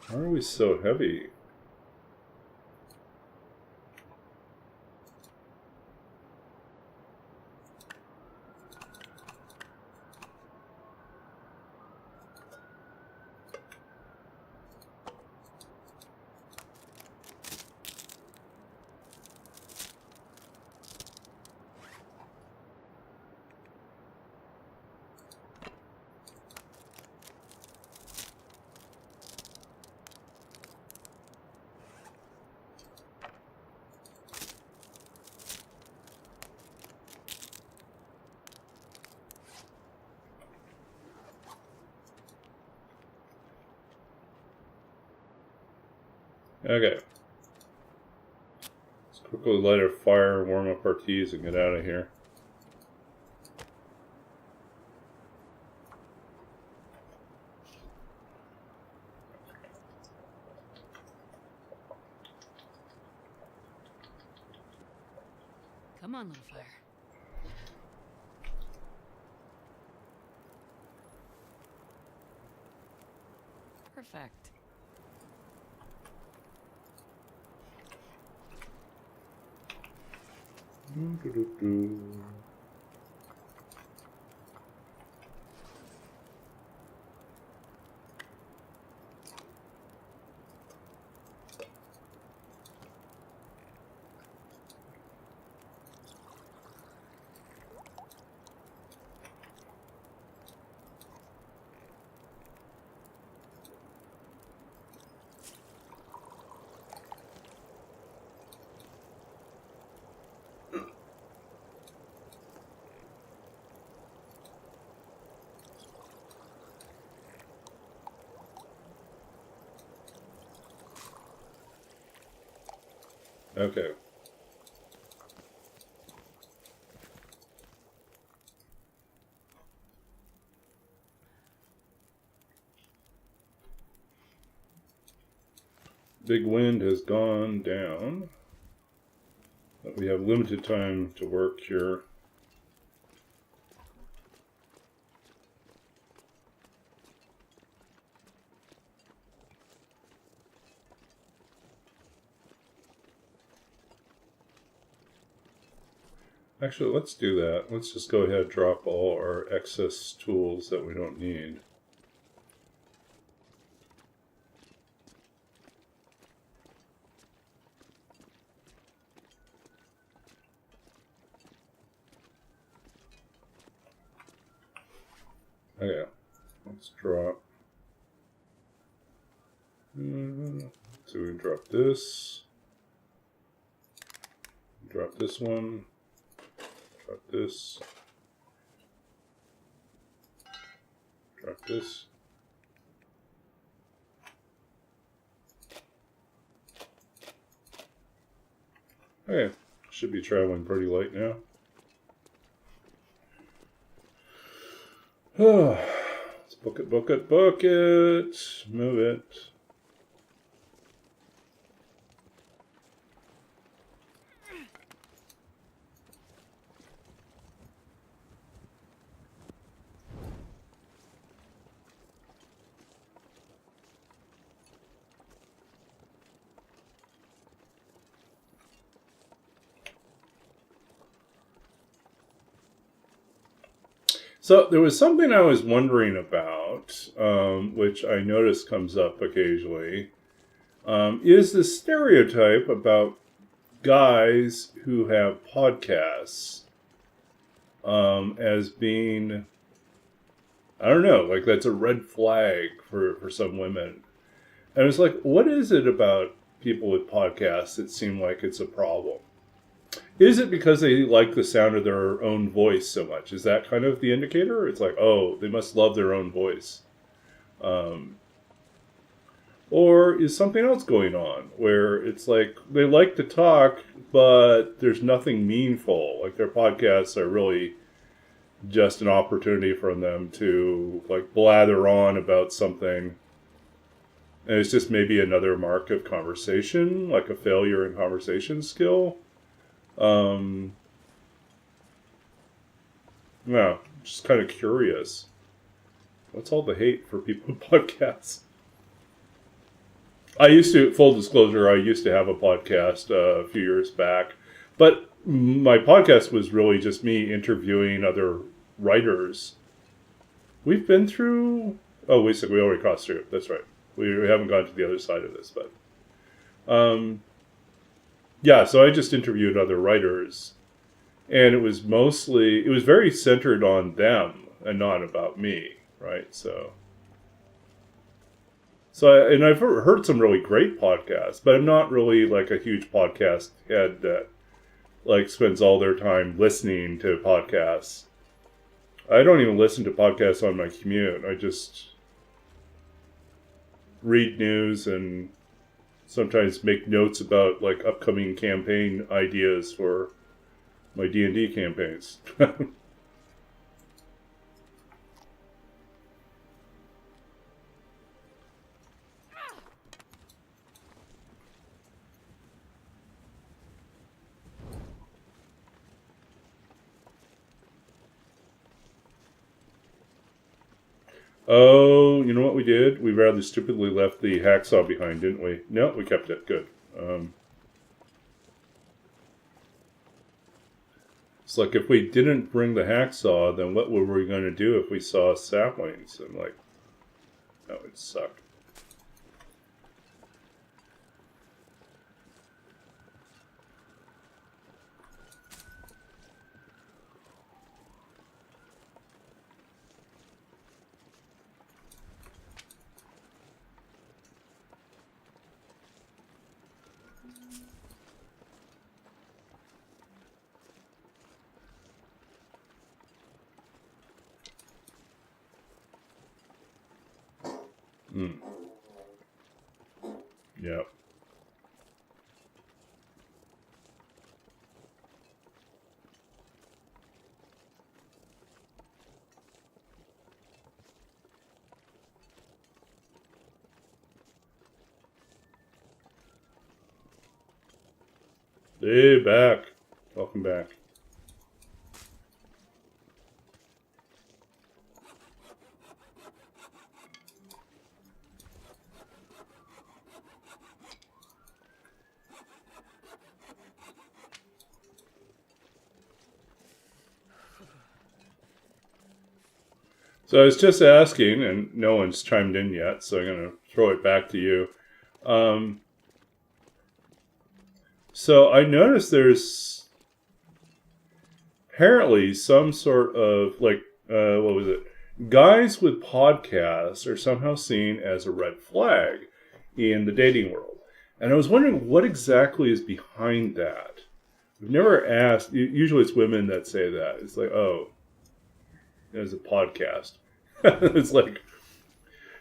Why are we so heavy? Okay. Let's quickly light a fire, warm up our teas, and get out of here. Come on, little fire. Perfect. Okay. Big wind has gone down. But we have limited time to work here. Actually, let's do that. Let's just go ahead and drop all our excess tools that we don't need. Okay, let's drop. So we drop this. Drop this one. Drop this. Drop this. Okay, should be traveling pretty light now. Let's book it, book it, book it. Move it. So there was something I was wondering about, which I notice comes up occasionally, is the stereotype about guys who have podcasts as being, I don't know, like that's a red flag for some women. And it's like, what is it about people with podcasts that seem like it's a problem? Is it because they like the sound of their own voice so much? Is that kind of the indicator? It's like, oh, they must love their own voice. Or is something else going on where it's like they like to talk, but there's nothing meaningful. Like their podcasts are really just an opportunity for them to like blather on about something. And it's just maybe another mark of conversation, like a failure in conversation skill. Yeah, just kind of curious. What's all the hate for people with podcasts? I used to, full disclosure, I used to have a podcast a few years back. But my podcast was really just me interviewing other writers. We've been through... Oh, wait a second, we already crossed through. That's right. We haven't gone to the other side of this, but... yeah, so I just interviewed other writers. And it was very centered on them and not about me, right? So and I've heard some really great podcasts, but I'm not really like a huge podcast head that like spends all their time listening to podcasts. I don't even listen to podcasts on my commute. I just read news and sometimes make notes about like upcoming campaign ideas for my D&D campaigns. Oh, you know what we did? We rather stupidly left the hacksaw behind, didn't we? No, we kept it. Good. It's like if we didn't bring the hacksaw, then what were we going to do if we saw saplings? And like, that would suck. Yeah. Hey, back. Welcome back. So I was just asking, and no one's chimed in yet, so I'm going to throw it back to you. So I noticed there's apparently some sort of, like, what was it? Guys with podcasts are somehow seen as a red flag in the dating world. And I was wondering what exactly is behind that. We've never asked, usually it's women that say that. It's like, oh, there's a podcast. It's like,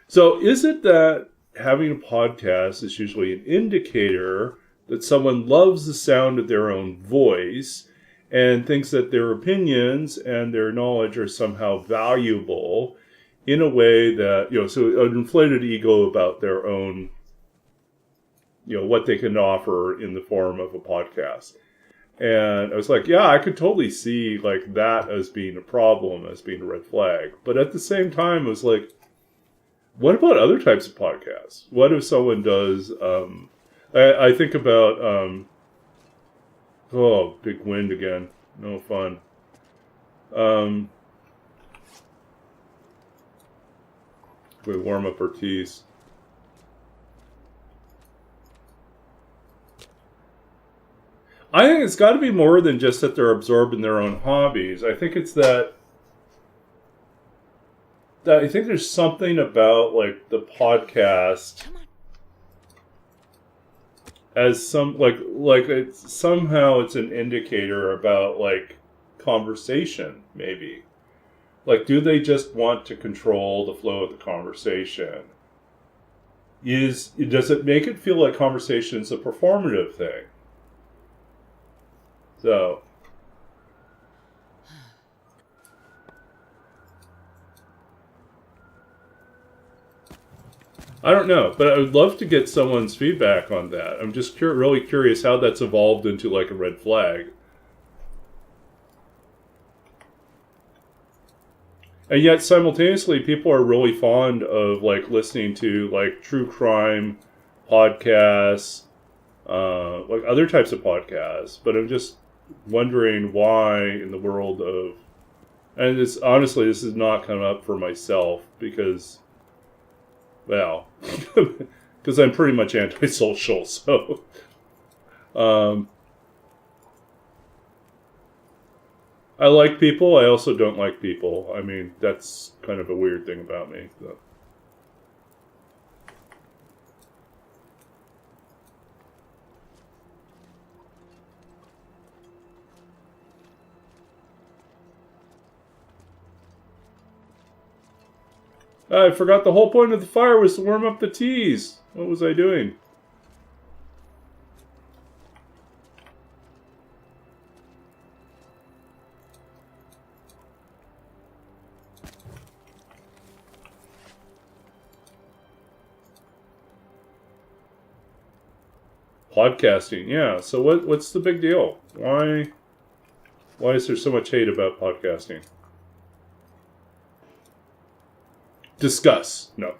so is it that having a podcast is usually an indicator that someone loves the sound of their own voice and thinks that their opinions and their knowledge are somehow valuable in a way that, so an inflated ego about their own, what they can offer in the form of a podcast. And I was like, yeah, I could totally see like that as being a problem, as being a red flag. But at the same time, it was like, what about other types of podcasts? What if someone does, I think about, oh, big wind again. No fun. We warm up our teas. I think it's got to be more than just that they're absorbed in their own hobbies. I think it's that I think there's something about like the podcast as some like it's somehow it's an indicator about like conversation, maybe. Like, do they just want to control the flow of the conversation? Does it make it feel like conversation is a performative thing? So, I don't know, but I would love to get someone's feedback on that. I'm just really curious how that's evolved into like a red flag. And yet, simultaneously, people are really fond of like listening to like true crime podcasts, like other types of podcasts. But I'm just wondering why in the world of, and it's honestly, this is not coming up for myself because, well, because I'm pretty much antisocial. So, I like people. I also don't like people. I mean, that's kind of a weird thing about me. So. I forgot the whole point of the fire was to warm up the teas. What was I doing? Podcasting, yeah. So what's the big deal? Why is there so much hate about podcasting? Discuss. No.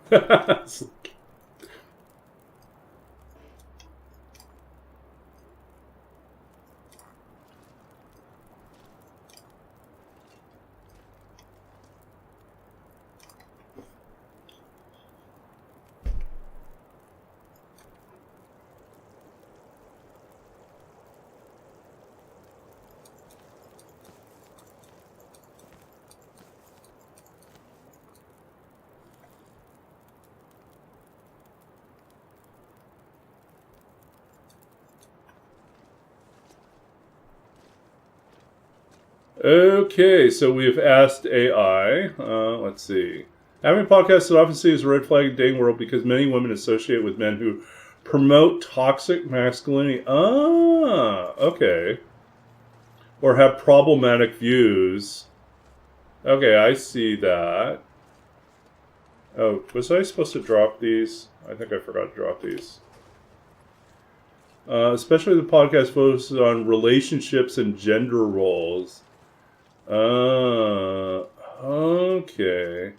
Okay, so we've asked AI. Let's see. Having podcasts that often see as a red flag in the dating world because many women associate with men who promote toxic masculinity. Okay. Or have problematic views. Okay, I see that. Oh, was I supposed to drop these? I think I forgot to drop these. Especially the podcast focuses on relationships and gender roles. Okay.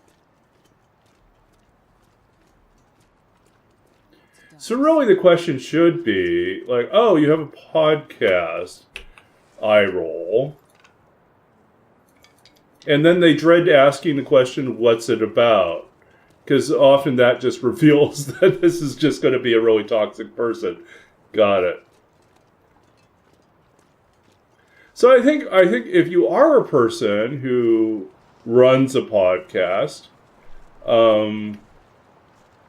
So really the question should be, like, oh, you have a podcast. Eye roll. And then they dread asking the question, what's it about? Because often that just reveals that this is just going to be a really toxic person. Got it. So I think if you are a person who runs a podcast,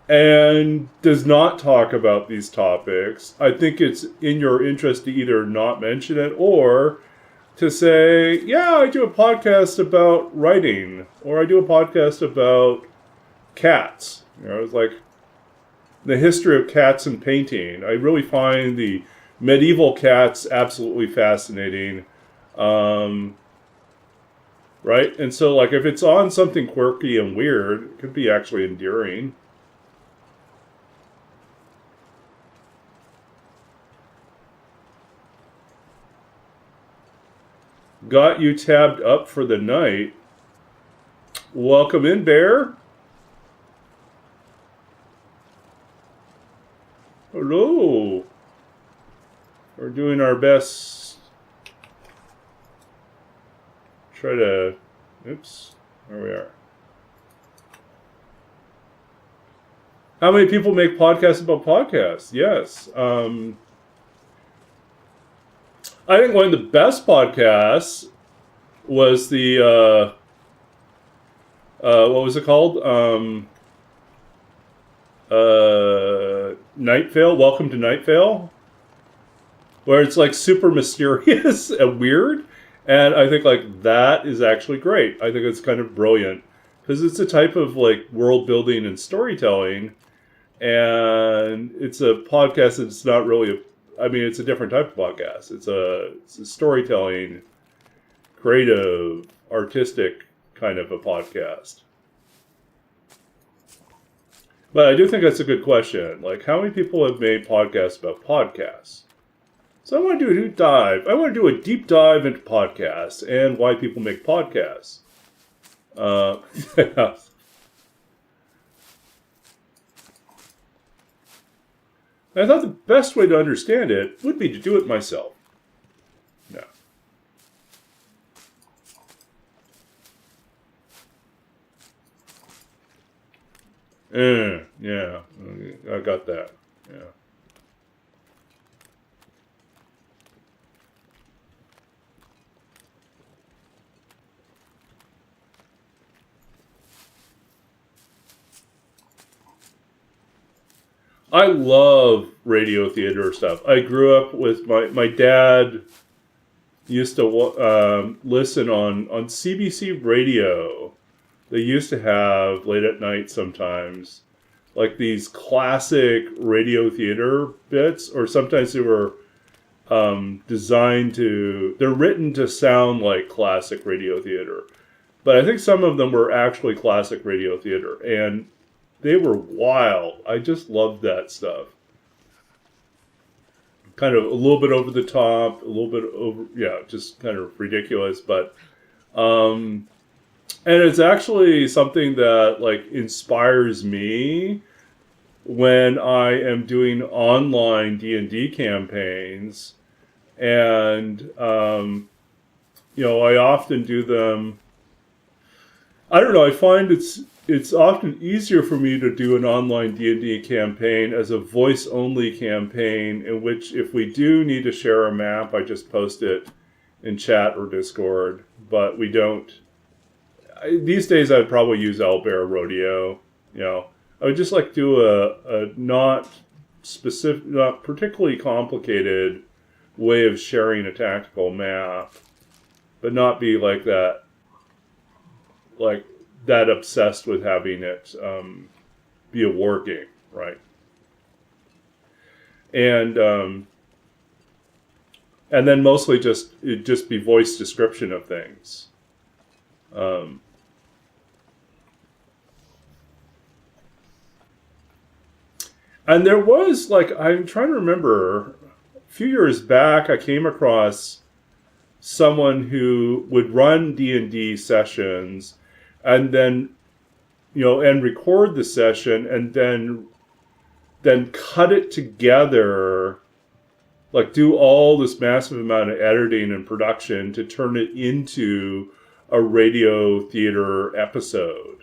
and does not talk about these topics, I think it's in your interest to either not mention it or to say, yeah, I do a podcast about writing, or I do a podcast about cats. You know, it's like the history of cats and painting. I really find the medieval cats absolutely fascinating. Right? And so, like, if it's on something quirky and weird, it could be actually endearing. Got you tabbed up for the night. Welcome in, Bear. Hello. We're doing our best. Try to... Oops. There we are. How many people make podcasts about podcasts? Yes. I think one of the best podcasts was the, what was it called? Night Vale, Welcome to Night Vale, where it's like super mysterious and weird. And I think like that is actually great. I think it's kind of brilliant because it's a type of like world building and storytelling. And it's a podcast that's not really it's a different type of podcast. It's a storytelling, creative, artistic kind of a podcast. But I do think that's a good question. Like, how many people have made podcasts about podcasts? So I want to do a deep dive. I want to do a deep dive into podcasts and why people make podcasts. Yeah. I thought the best way to understand it would be to do it myself. No. Yeah, I got that. Yeah. I love radio theater stuff. I grew up with my dad used to listen on CBC radio. They used to have late at night sometimes like these classic radio theater bits, or sometimes they were they're written to sound like classic radio theater. But I think some of them were actually classic radio theater, and they were wild. I just loved that stuff. Kind of a little bit over the top, a little bit over, just kind of ridiculous. But And it's actually something that like inspires me when I am doing online D&D campaigns, and I often do them. I don't know. I find it's often easier for me to do an online D&D campaign as a voice only campaign, in which if we do need to share a map, I just post it in chat or Discord. But we don't. These days, I'd probably use Owlbear Rodeo. I would just like do a not specific, not particularly complicated way of sharing a tactical map, but not be like that obsessed with having it be a war game, right? And then mostly just be voice description of things. And there was, I'm trying to remember, a few years back, I came across someone who would run D&D sessions and then, and record the session and then cut it together, like do all this massive amount of editing and production to turn it into a radio theater episode.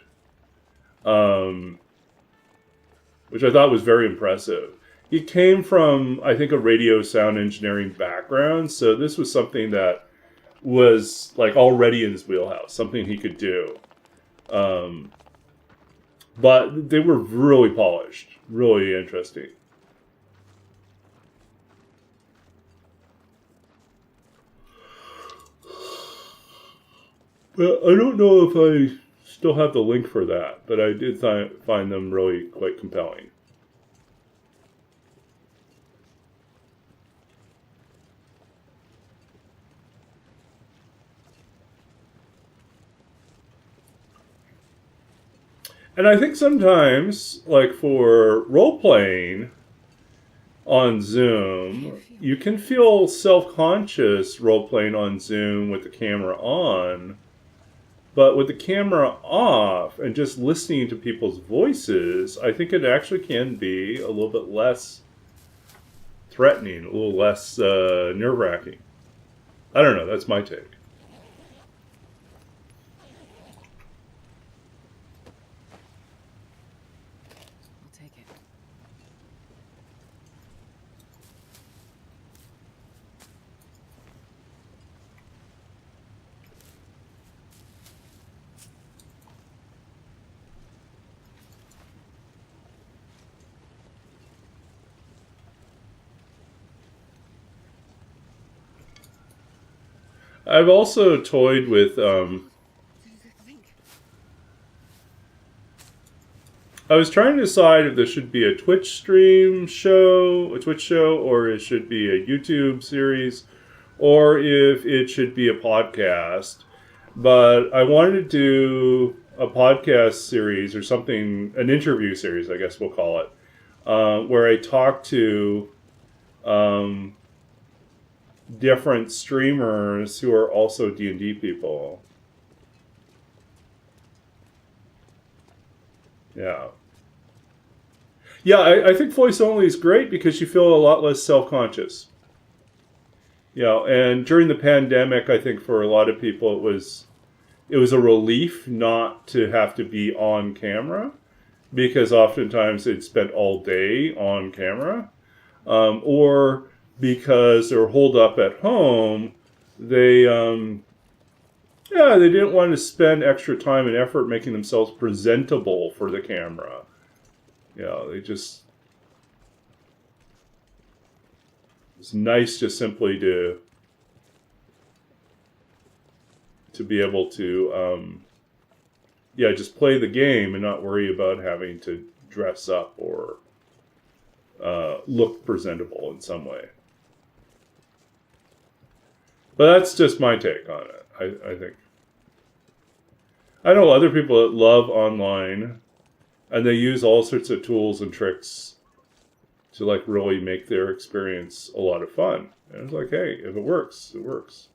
Which I thought was very impressive. He came from, I think, a radio sound engineering background, so this was something that was like already in his wheelhouse, something he could do. But they were really polished, really interesting. But I don't know if I still have the link for that, but I did find them really quite compelling. And I think sometimes, like for role-playing on Zoom, you can feel self-conscious role-playing on Zoom with the camera on. But with the camera off and just listening to people's voices, I think it actually can be a little bit less threatening, a little less nerve-wracking. I don't know. That's my take. I'll take it. I've also toyed with. I was trying to decide if there should be a Twitch show, or it should be a YouTube series, or if it should be a podcast. But I wanted to do a podcast series or something, an interview series, I guess we'll call it, where I talk to different streamers who are also D&D people. Yeah. Yeah, I think voice only is great because you feel a lot less self-conscious. And during the pandemic, I think for a lot of people it was a relief not to have to be on camera, because oftentimes they'd spent all day on camera, or because they're holed up at home, they didn't want to spend extra time and effort making themselves presentable for the camera. It's nice just simply to be able to just play the game and not worry about having to dress up or look presentable in some way. But that's just my take on it. I think. I know other people that love online, and they use all sorts of tools and tricks to really make their experience a lot of fun. And it's like, hey, if it works, it works.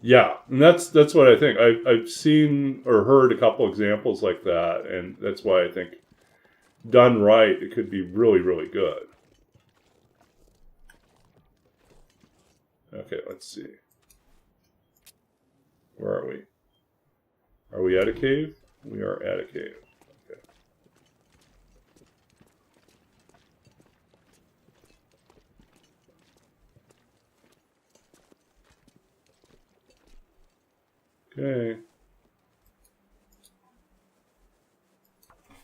Yeah, and that's what I think. I've seen or heard a couple examples like that, and that's why I think done right, it could be really, really good. Okay, let's see. Where are we? Are we at a cave? We are at a cave. Okay. Okay.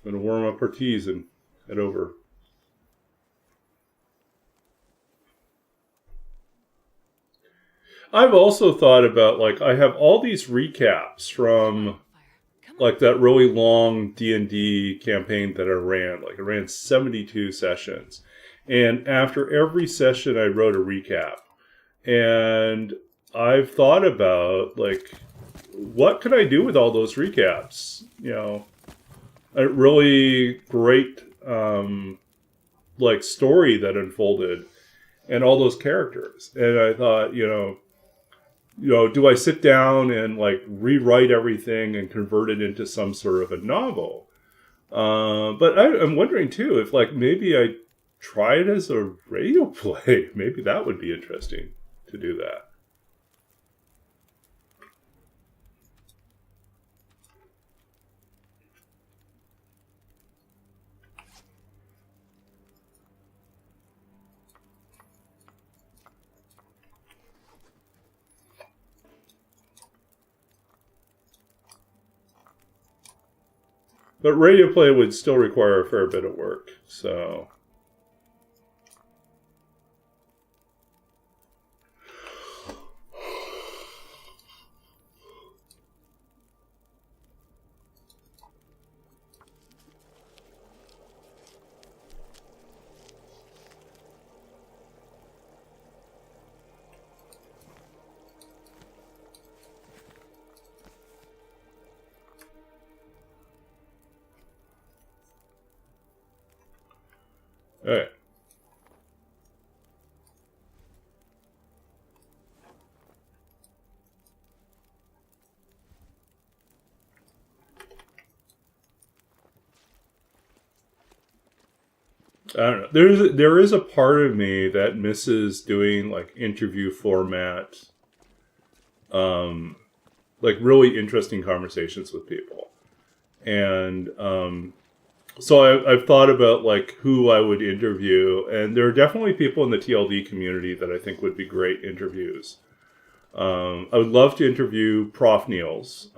I'm gonna warm up our teas and head over. I've also thought about, like, I have all these recaps from Come on. like that really long D&D campaign that I ran. Like I ran 72 sessions. And after every session I wrote a recap. And I've thought about, like, what could I do with all those recaps? You know, a really great like story that unfolded and all those characters. And I thought, do I sit down and like rewrite everything and convert it into some sort of a novel? But I'm wondering too if like maybe I try it as a radio play. Maybe that would be interesting to do that. But radio play would still require a fair bit of work. So all right. I don't know. There is a part of me that misses doing like interview format, like really interesting conversations with people, and so I've thought about like who I would interview, and there are definitely people in the TLD community that I think would be great interviews. I would love to interview Prof. Niels,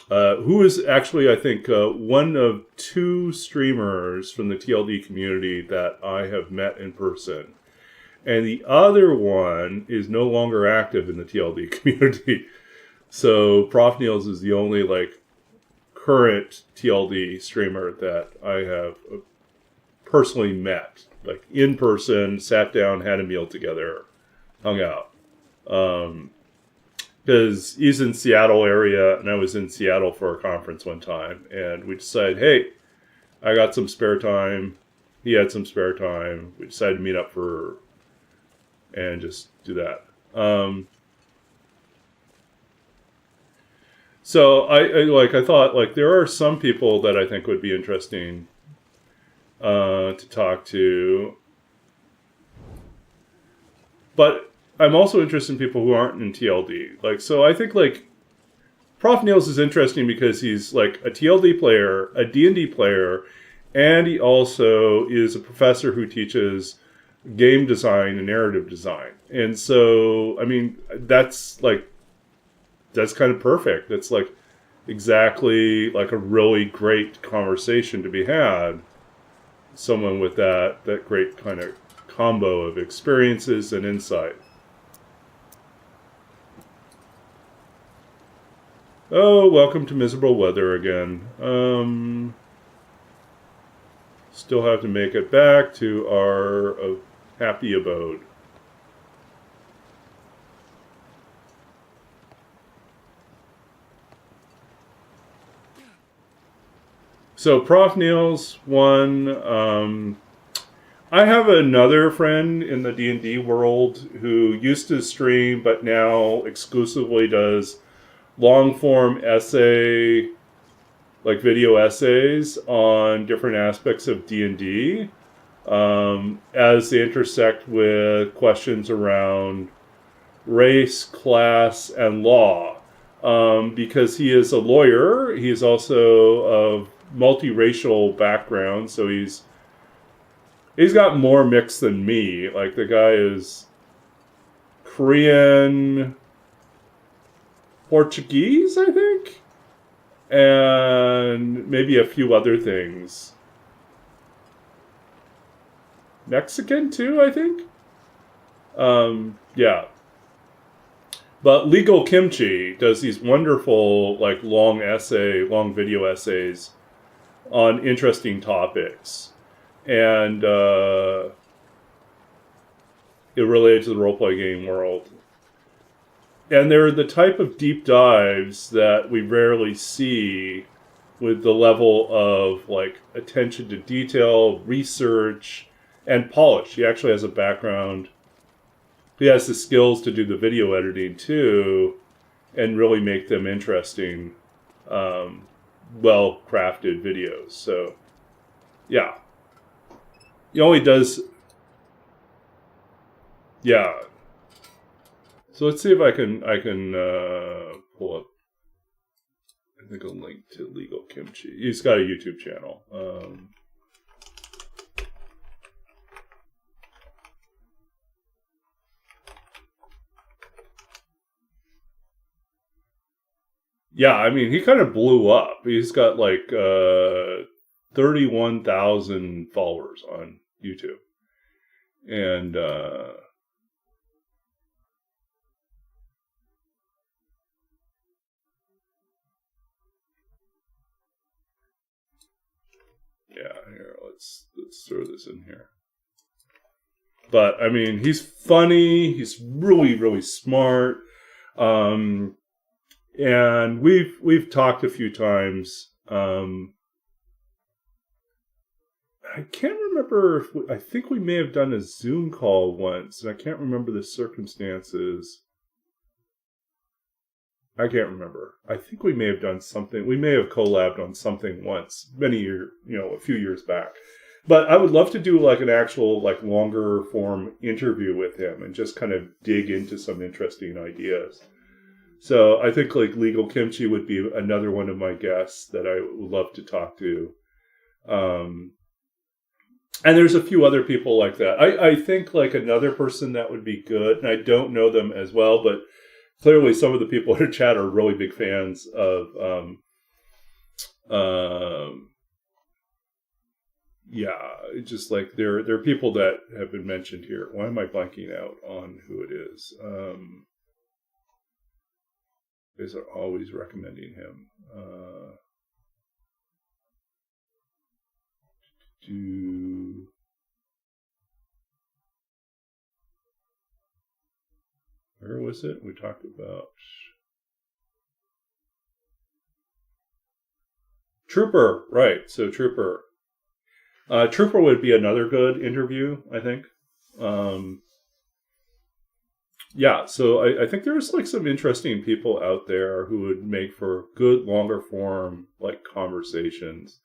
who is actually, I think, one of two streamers from the TLD community that I have met in person. And the other one is no longer active in the TLD community. So Prof. Niels is the only like current TLD streamer that I have personally met, like in person, sat down, had a meal together, hung out. Because he's in Seattle area, and I was in Seattle for a conference one time, and we decided, hey, I got some spare time. He had some spare time. We decided to meet up and just do that. So I thought like there are some people that I think would be interesting to talk to, but I'm also interested in people who aren't in TLD. Like, so I think like Prof. Niels is interesting because he's like a TLD player, a D&D player, and he also is a professor who teaches game design and narrative design. And so, I mean, that's kind of perfect. That's like exactly like a really great conversation to be had. Someone with that great kind of combo of experiences and insight. Oh, welcome to miserable weather again. Still have to make it back to our happy abode. So Prof. Niels won. I have another friend in the D&D world who used to stream, but now exclusively does long form essay, like video essays on different aspects of D&D, as they intersect with questions around race, class, and law. Because he is a lawyer, he's also of multiracial background, so he's got more mix than me. Like, the guy is Korean, Portuguese, I think, and maybe a few other things. Mexican too, I think. Yeah. But Legal Kimchi does these wonderful, like, long video essays on interesting topics. And it relates to the role-play game world. And they're the type of deep dives that we rarely see, with the level of, like, attention to detail, research, and polish. He actually has a background. He has the skills to do the video editing too, and really make them interesting, well-crafted videos. So, yeah. He only does... Yeah. So let's see if I can pull up, I think, a link to Legal Kimchi. He's got a YouTube channel. Yeah, I mean, he kind of blew up. He's got like 31,000 followers on YouTube. And yeah, here, let's throw this in here. But I mean, he's funny, he's really, really smart. And we've talked a few times. I can't remember I think we may have done a Zoom call once, and I can't remember the circumstances. I can't remember. I think we may have done something. We may have collabed on something once, a few years back. But I would love to do like an actual, like, longer form interview with him and just kind of dig into some interesting ideas. So I think, like, Legal Kimchi would be another one of my guests that I would love to talk to. And there's a few other people like that. I think, like, another person that would be good, and I don't know them as well, but clearly some of the people in the chat are really big fans of, just like there are people that have been mentioned here. Why am I blanking out on who it is? Guys are always recommending him. Where was it? We talked about Trooper, right? So Trooper would be another good interview, I think. Yeah, so I think there's, like, some interesting people out there who would make for good longer form, like, conversations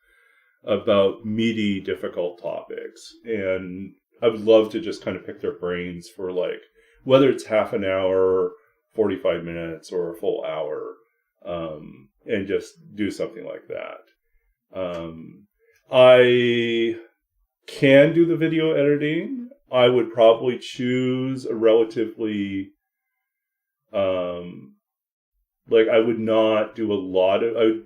about meaty, difficult topics. And I would love to just kind of pick their brains for, like, whether it's half an hour, 45 minutes, or a full hour, and just do something like that. I can do the video editing. I would probably choose a relatively, I would not do a lot of, I would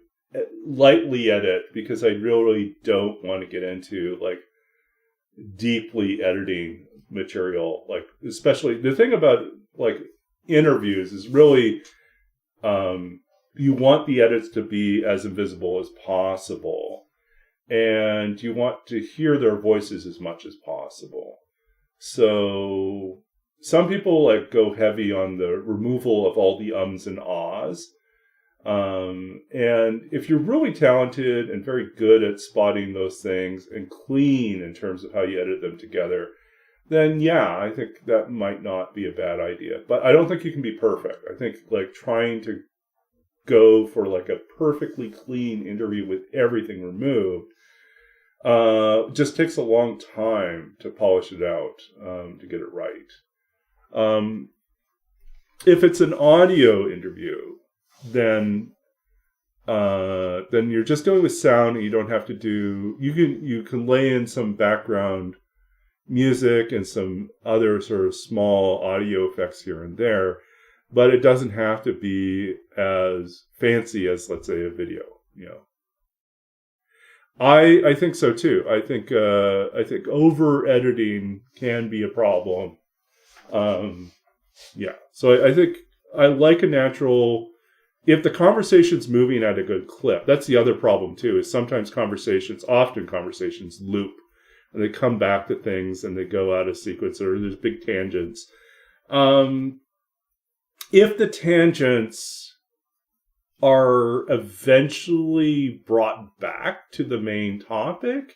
lightly edit, because I really don't want to get into, like, deeply editing material. Like, especially the thing about, like, interviews is really, you want the edits to be as invisible as possible, and you want to hear their voices as much as possible. So some people, like, go heavy on the removal of all the ums and ahs. And if you're really talented and very good at spotting those things and clean in terms of how you edit them together, then yeah, I think that might not be a bad idea. But I don't think you can be perfect. I think like trying to go for like a perfectly clean interview with everything removed just takes a long time to polish it out, to get it right. If it's an audio interview, then you're just dealing with sound, and you don't have to do. You can lay in some background music and some other sort of small audio effects here and there, but it doesn't have to be as fancy as, let's say, a video. You know, I think so too. I think over editing can be a problem. Yeah, so I think I like a natural. If the conversation's moving at a good clip, that's the other problem too. Is sometimes often conversations loop, and they come back to things and they go out of sequence, or there's big tangents. If the tangents are eventually brought back to the main topic,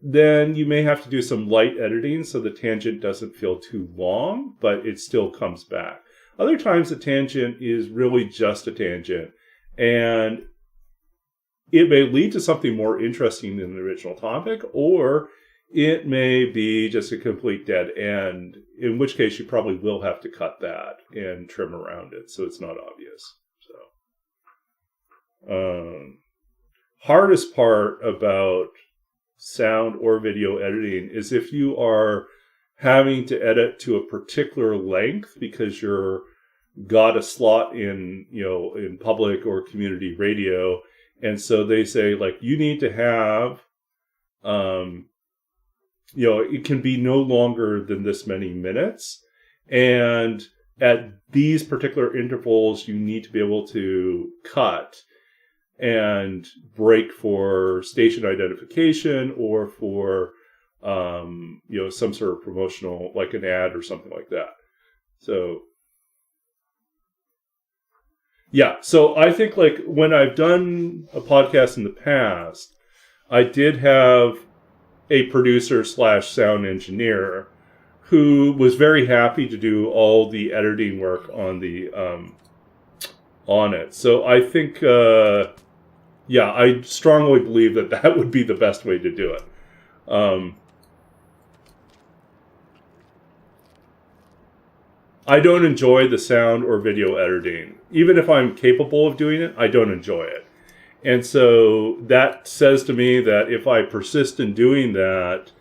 then you may have to do some light editing so the tangent doesn't feel too long, but it still comes back. Other times the tangent is really just a tangent, and it may lead to something more interesting than the original topic, or it may be just a complete dead end, in which case you probably will have to cut that and trim around it so it's not obvious. So, hardest part about sound or video editing is if you are having to edit to a particular length because you're got a slot in public or community radio, and so they say like you need to have it can be no longer than this many minutes, and at these particular intervals you need to be able to cut and break for station identification or for some sort of promotional, like an ad or something like that. So yeah, so I think like when I've done a podcast in the past, I did have a producer / sound engineer who was very happy to do all the editing work on the on it. So I think I strongly believe that would be the best way to do it. I don't enjoy the sound or video editing. Even if I'm capable of doing it, I don't enjoy it. And so that says to me that if I persist in doing that,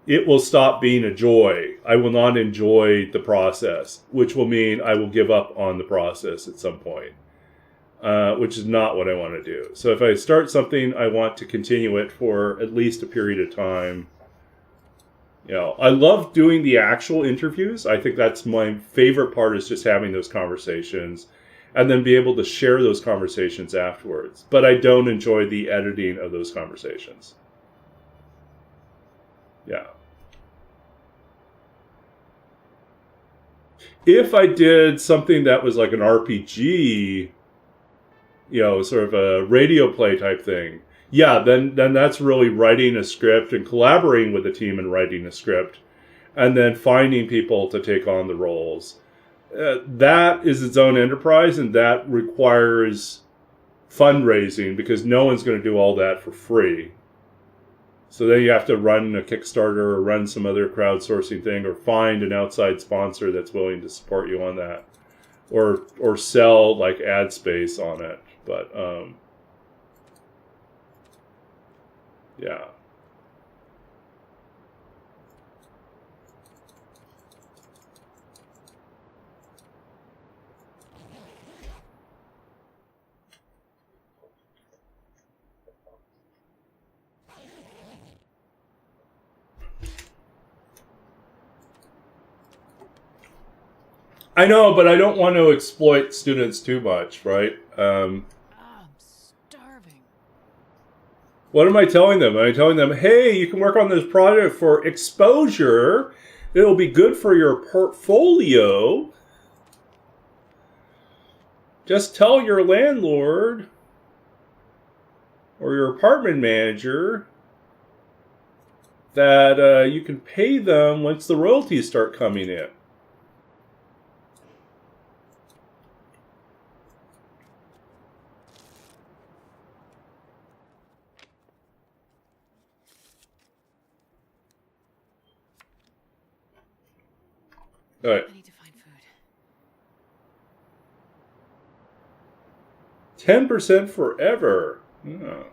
it will stop being a joy. I will not enjoy the process, which will mean I will give up on the process at some point, which is not what I want to do. So if I start something, I want to continue it for at least a period of time. I love doing the actual interviews. I think that's my favorite part, is just having those conversations and then be able to share those conversations afterwards. But I don't enjoy the editing of those conversations. Yeah. If I did something that was like an RPG, sort of a radio play type thing, yeah, then that's really writing a script and collaborating with the team and writing a script, and then finding people to take on the roles. That is its own enterprise, and that requires fundraising because no one's going to do all that for free. So then you have to run a Kickstarter or run some other crowdsourcing thing, or find an outside sponsor that's willing to support you on that, or sell like ad space on it. But yeah. I know, but I don't want to exploit students too much, right? I'm starving. What am I telling them? Am I telling them, hey, you can work on this project for exposure. It'll be good for your portfolio. Just tell your landlord or your apartment manager that you can pay them once the royalties start coming in. All right. I need to find food. 10% forever. Oh.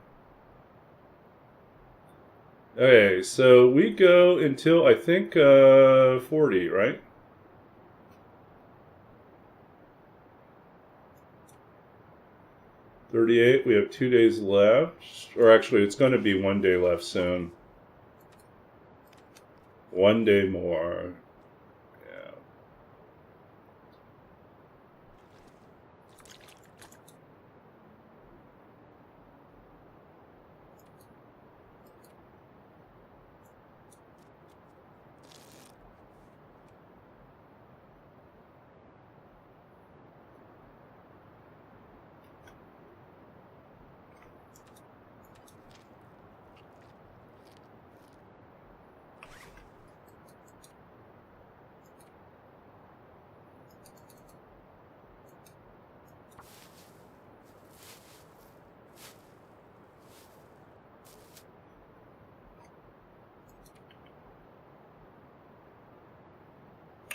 Okay, so we go until I think 40, right? $38. We have 2 days left, or actually, it's going to be 1 day left soon. 1 day more. Yeah.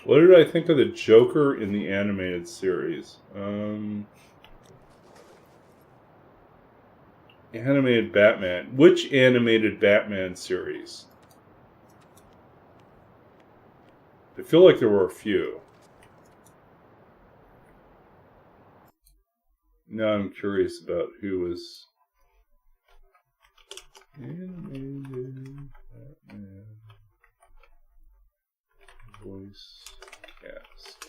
What did I think of the Joker in the animated series? Animated Batman. Which animated Batman series? I feel like there were a few. Now I'm curious about who was animated Batman voice cast.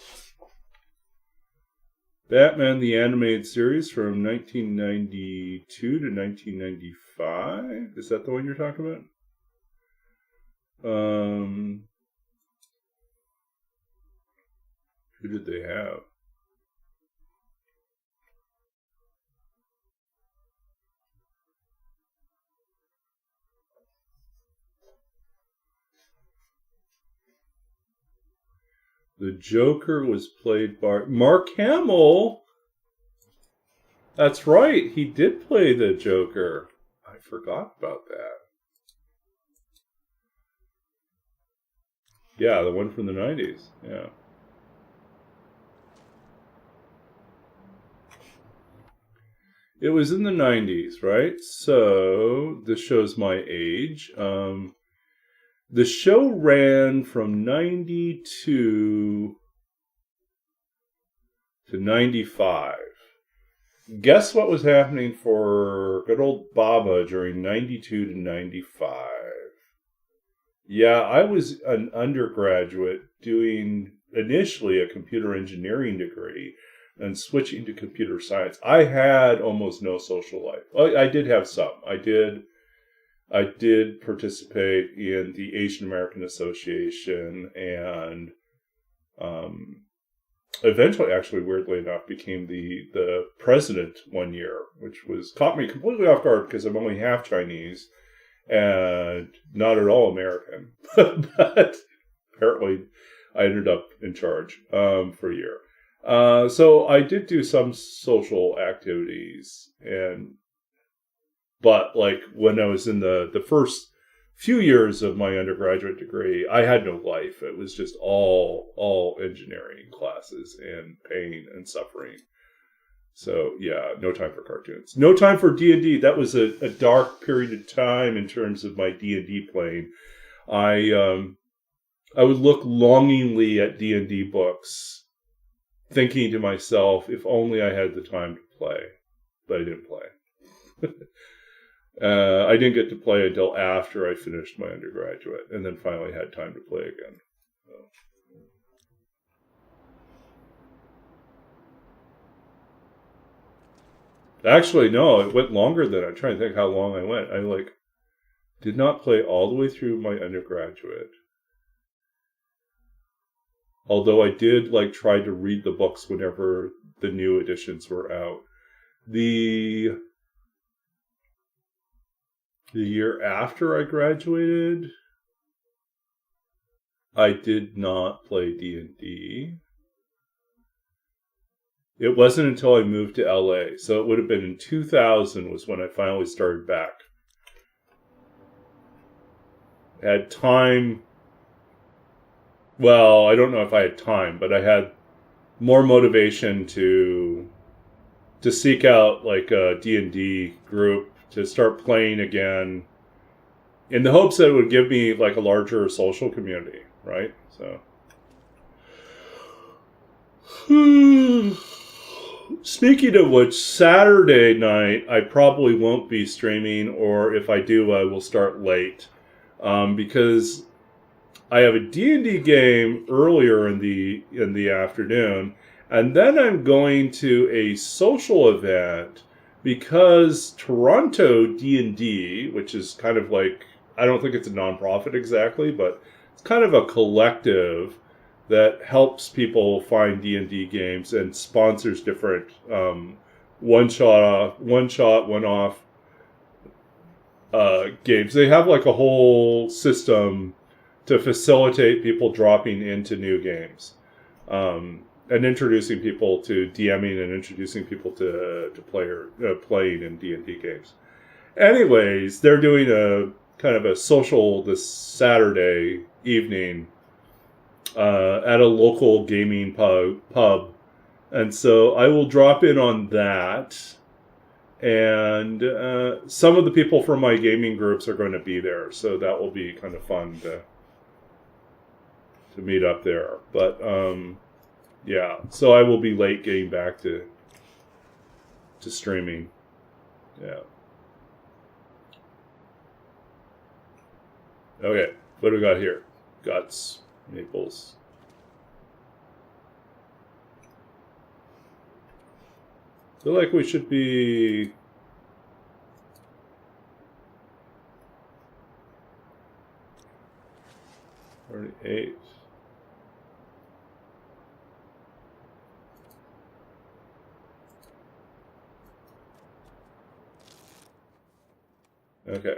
Batman the Animated Series from 1992 to 1995. Is that the one you're talking about? Who did they have? The Joker was played by Mark Hamill. That's right, he did play the Joker. I forgot about that. Yeah, the one from the 90s. Yeah. It was in the 90s, right? So, this shows my age. The show ran from 92 to 95. Guess what was happening for good old Baba during 92 to 95? Yeah, I was an undergraduate doing initially a computer engineering degree and switching to computer science. I had almost no social life. I did have some. I did participate in the Asian American Association and eventually, actually, weirdly enough, became the president one year, which caught me completely off guard because I'm only half Chinese and not at all American. But apparently, I ended up in charge for a year. So I did do some social activities, but like when I was in the first few years of my undergraduate degree, I had no life. It was just all engineering classes and pain and suffering. So yeah, no time for cartoons. No time for D&D. That was a dark period of time in terms of my D&D playing. I would look longingly at D&D books, thinking to myself, if only I had the time to play. But I didn't play. I didn't get to play until after I finished my undergraduate, and then finally had time to play again. So. Actually, no, it went longer than I'm trying to think how long I went. I did not play all the way through my undergraduate. Although I did try to read the books whenever the new editions were out. The year after I graduated, I did not play D&D. It wasn't until I moved to LA, so it would have been in 2000 was when I finally started back. I had time. Well, I don't know if I had time, but I had more motivation to seek out like a D&D group to start playing again, in the hopes that it would give me like a larger social community, right? So, speaking of which, Saturday night I probably won't be streaming, or if I do, I will start late, because I have a D&D game earlier in the afternoon, and then I'm going to a social event because Toronto D&D, which is kind of like, I don't think it's a nonprofit exactly, but it's kind of a collective that helps people find D&D games and sponsors different one-shot, one-off games. They have like a whole system to facilitate people dropping into new games, and introducing people to DMing and introducing people to playing in D&D games. Anyways, they're doing a kind of a social this Saturday evening at a local gaming pub, and so I will drop in on that. And some of the people from my gaming groups are going to be there, so that will be kind of fun to meet up there. But yeah, so I will be late getting back to streaming. Yeah. Okay, what do we got here? Guts, maples. I feel like we should be... $38. Okay.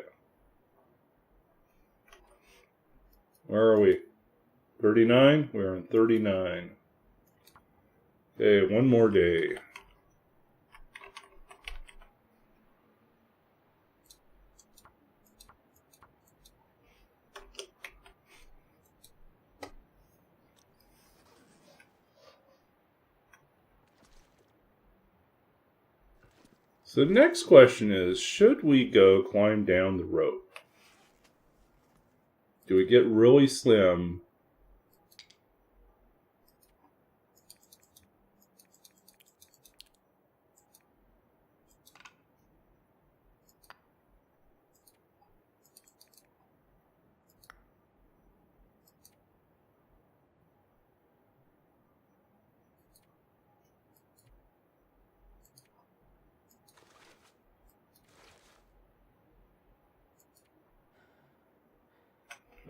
Where are we? 39? We're on 39. Okay, one more day. So the next question is, should we go climb down the rope? Do we get really slim?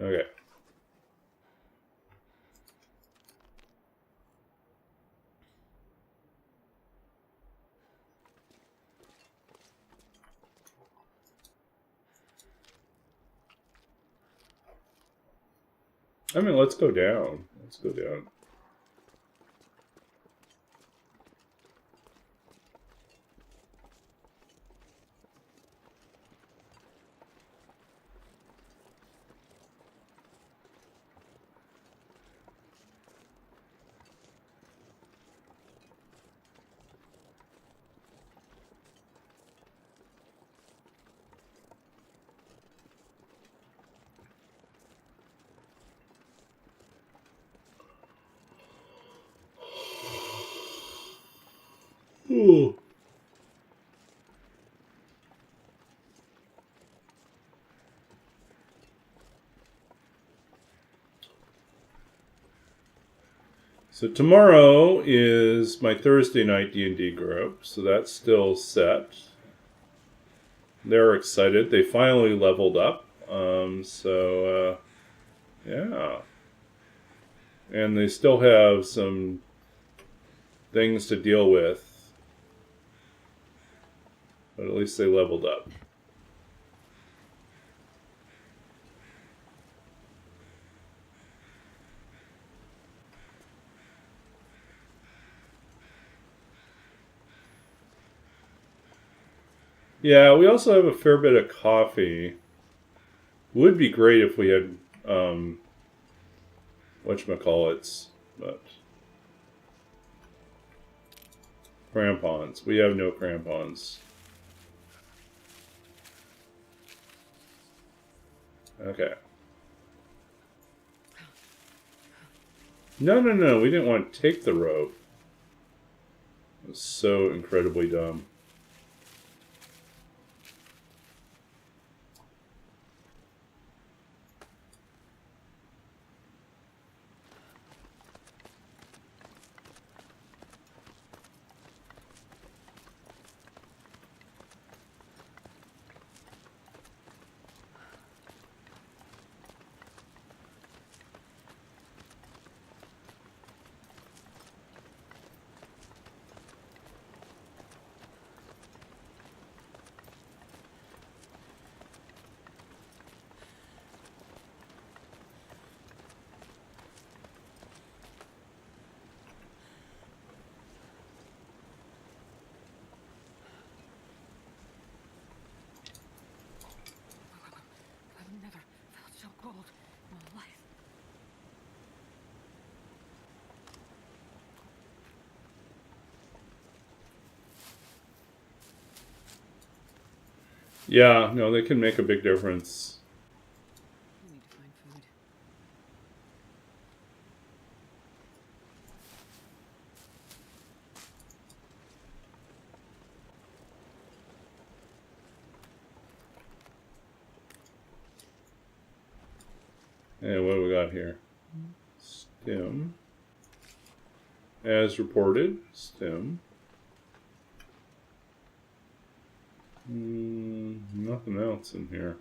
Okay. I mean, let's go down. Let's go down. Ooh. So tomorrow is my Thursday night D&D group, so that's still set. They're excited. They finally leveled up. Yeah. And they still have some things to deal with. But at least they leveled up. Yeah, we also have a fair bit of coffee. Would be great if we had whatchamacallits, but crampons. We have no crampons. Okay. No, we didn't want to take the rope. It was so incredibly dumb. I've never felt so cold in my life. Yeah, no, they can make a big difference. We need to find food. Hey, what do we got here? Stim. As reported, Stim. Nothing else in here.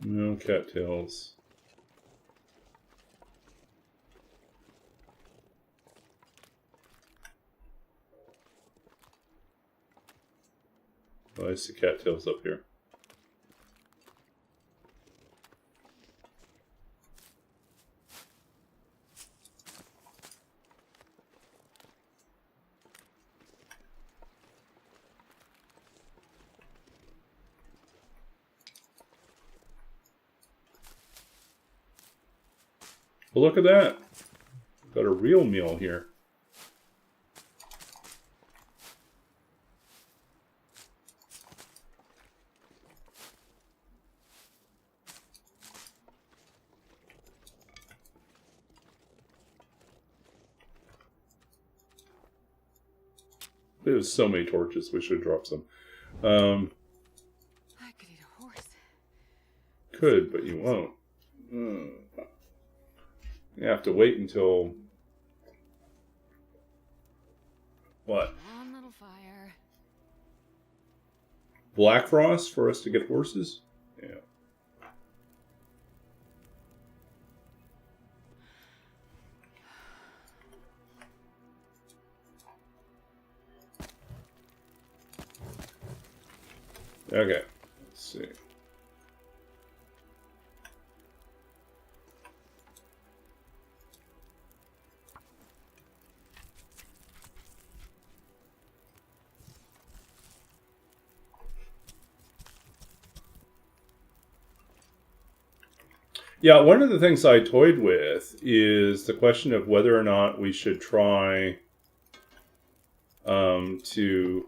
No cattails. Oh, I see cattails up here. Well, look at that. Got a real meal here. There's so many torches. We should drop some. I could eat a horse. Could, but you won't. You have to wait until... What? One little fire. Black Frost for us to get horses? Yeah. Okay. Let's see. Yeah, one of the things I toyed with is the question of whether or not we should try to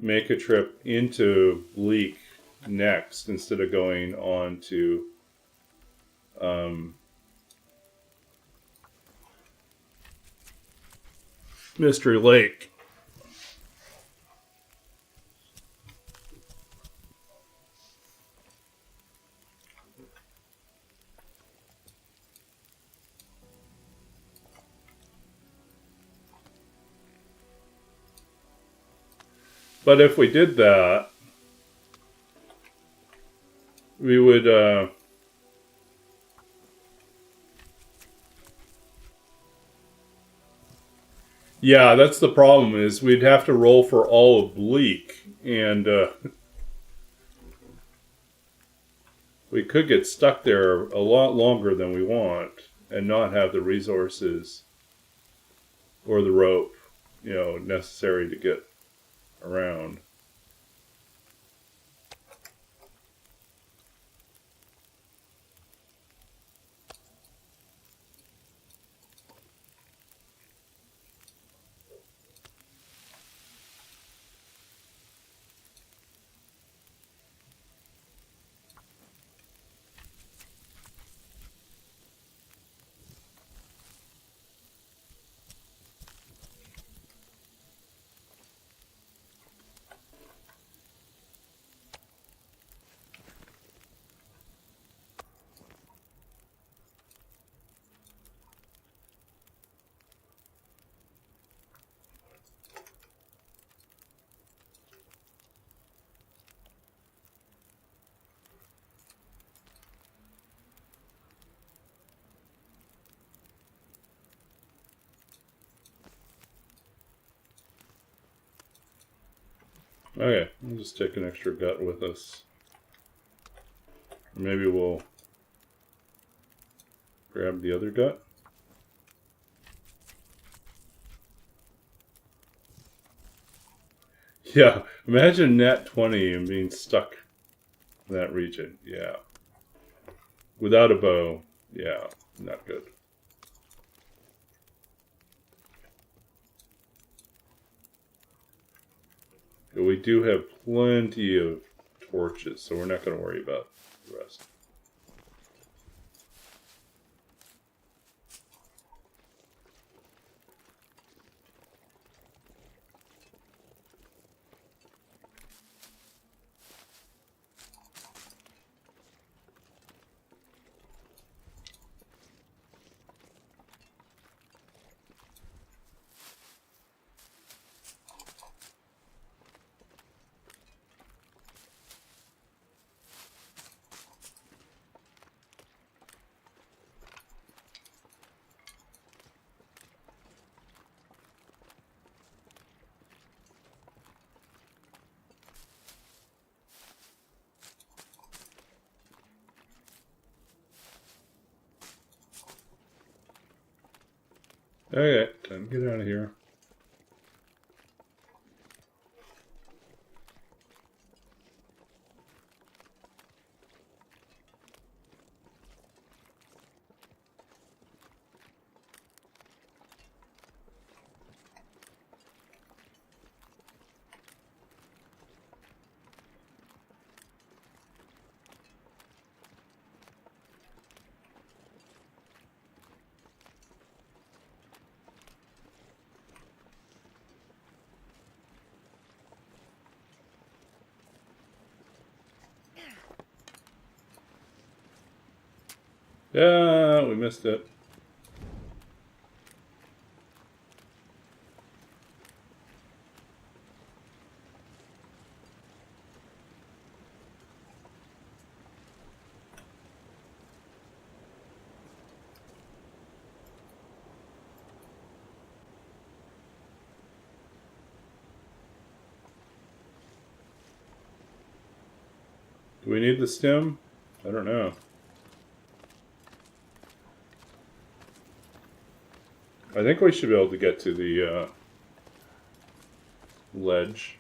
make a trip into Bleak next instead of going on to Mystery Lake. But if we did that, we would yeah, that's the problem, is we'd have to roll for all of Bleak, and we could get stuck there a lot longer than we want and not have the resources or the rope, necessary to get around. Okay, we'll just take an extra gut with us. Or maybe we'll grab the other gut. Yeah, imagine nat 20 and being stuck in that region. Yeah. Without a bow. Yeah, not good. But we do have plenty of torches, so we're not going to worry about the rest. Okay, time to get out of here. Yeah, we missed it. Do we need the stem? I don't know. I think we should be able to get to the ledge.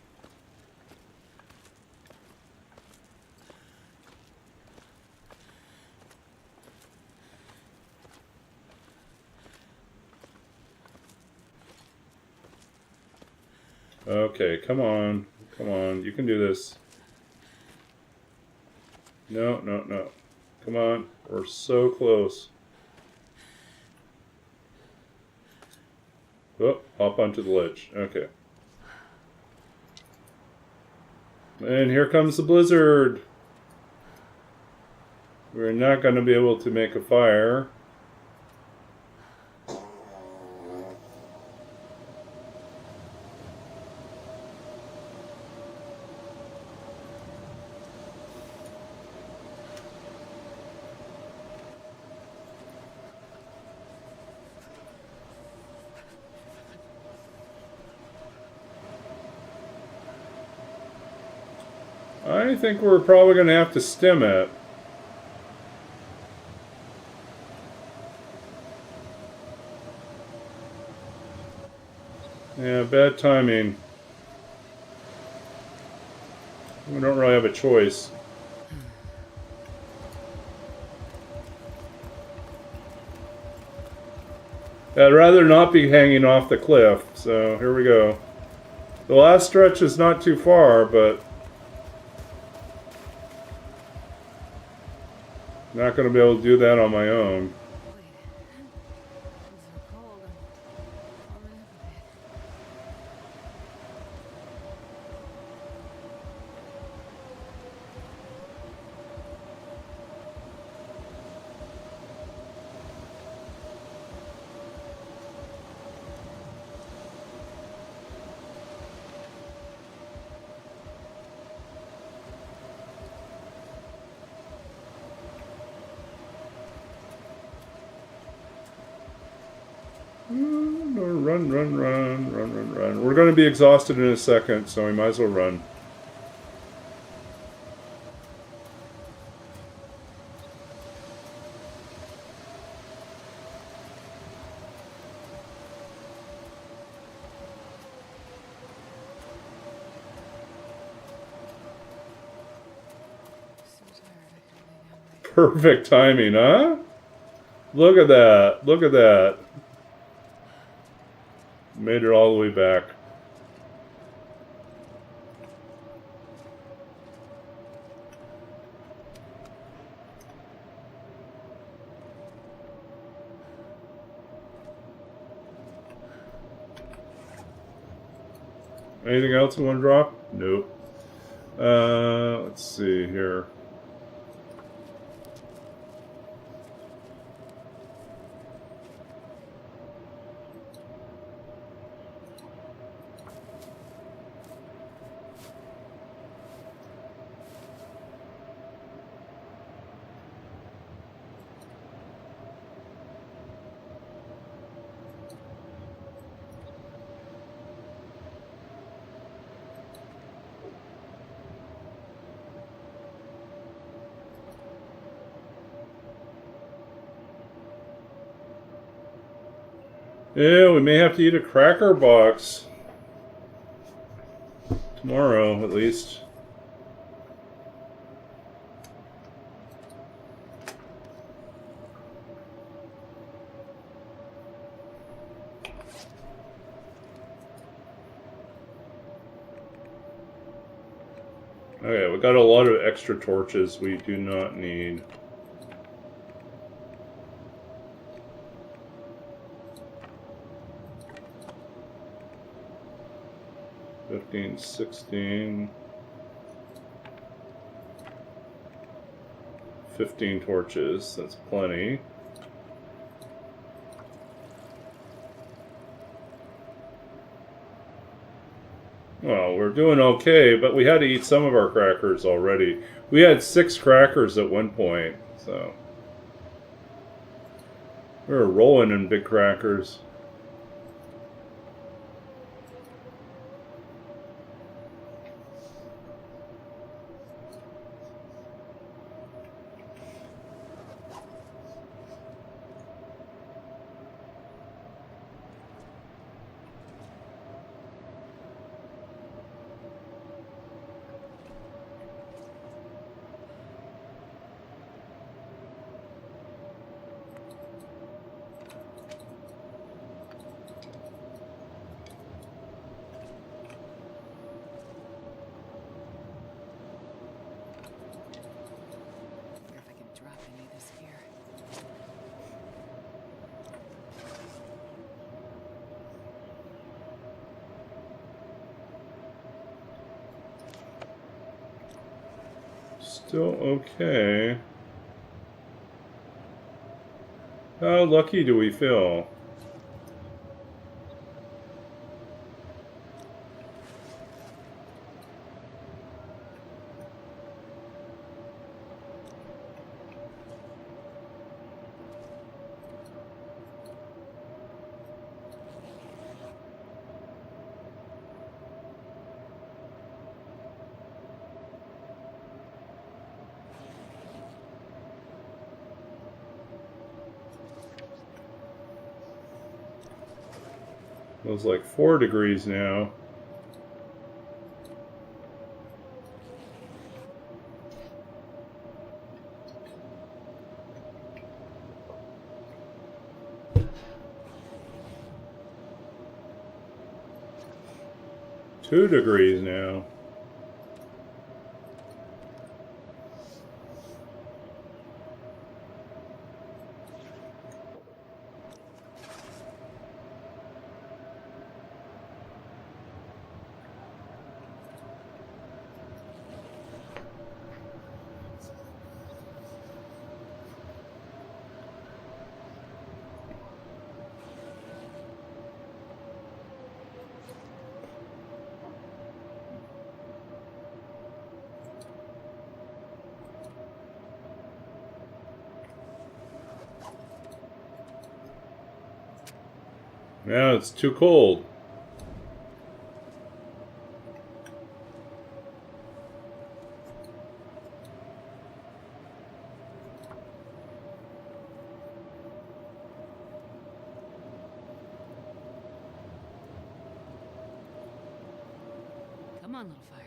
Okay, come on. Come on, you can do this. No, no, no. Come on, we're so close. Oh, hop onto the ledge. Okay. And here comes the blizzard. We're not going to be able to make a fire. I think we're probably going to have to stem it. Yeah, bad timing. We don't really have a choice. I'd rather not be hanging off the cliff, so here we go. The last stretch is not too far, but not going to be able to do that on my own. Run. We're going to be exhausted in a second, so we might as well run. Perfect timing, huh? Look at that. Look at that. Made it all the way back. Anything else you want to drop? Nope. Let's see here. Yeah, we may have to eat a cracker box. Tomorrow, at least. Okay, we got a lot of extra torches we do not need. $15, $16, 15 torches. That's plenty. Well, we're doing okay, but we had to eat some of our crackers already. We had 6 crackers at one point, so we were rolling in big crackers. Still okay. How lucky do we feel? It was like 4 degrees now. Two degrees now. Now it's too cold. Come on, little fire.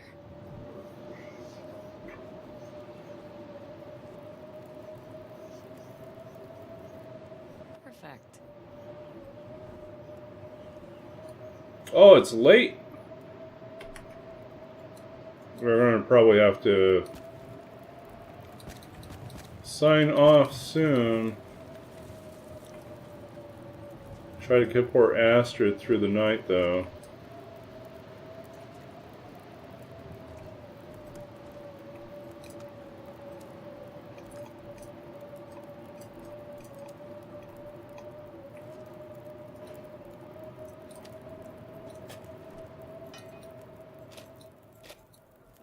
Perfect. Oh, it's late. We're going to probably have to sign off soon. Try to get poor Astrid through the night, though.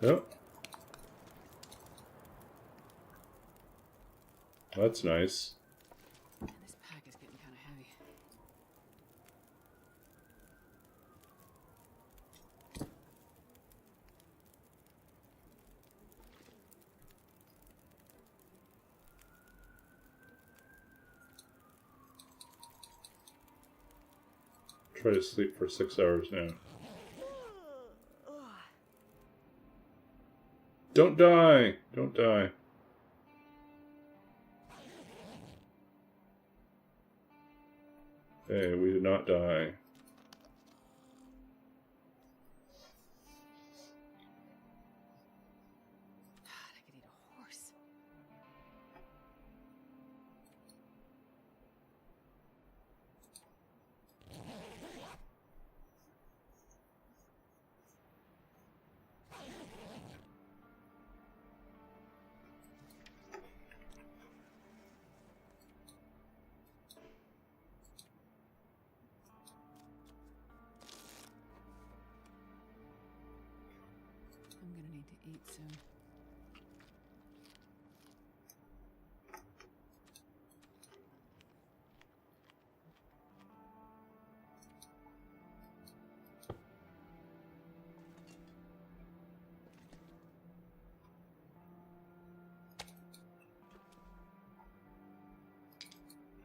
Yep. That's nice. Man, this pack is getting kind of heavy. Try to sleep for 6 hours now. Don't die! Don't die. Okay, we did not die. God, I could eat a horse. I'm gonna need to eat soon.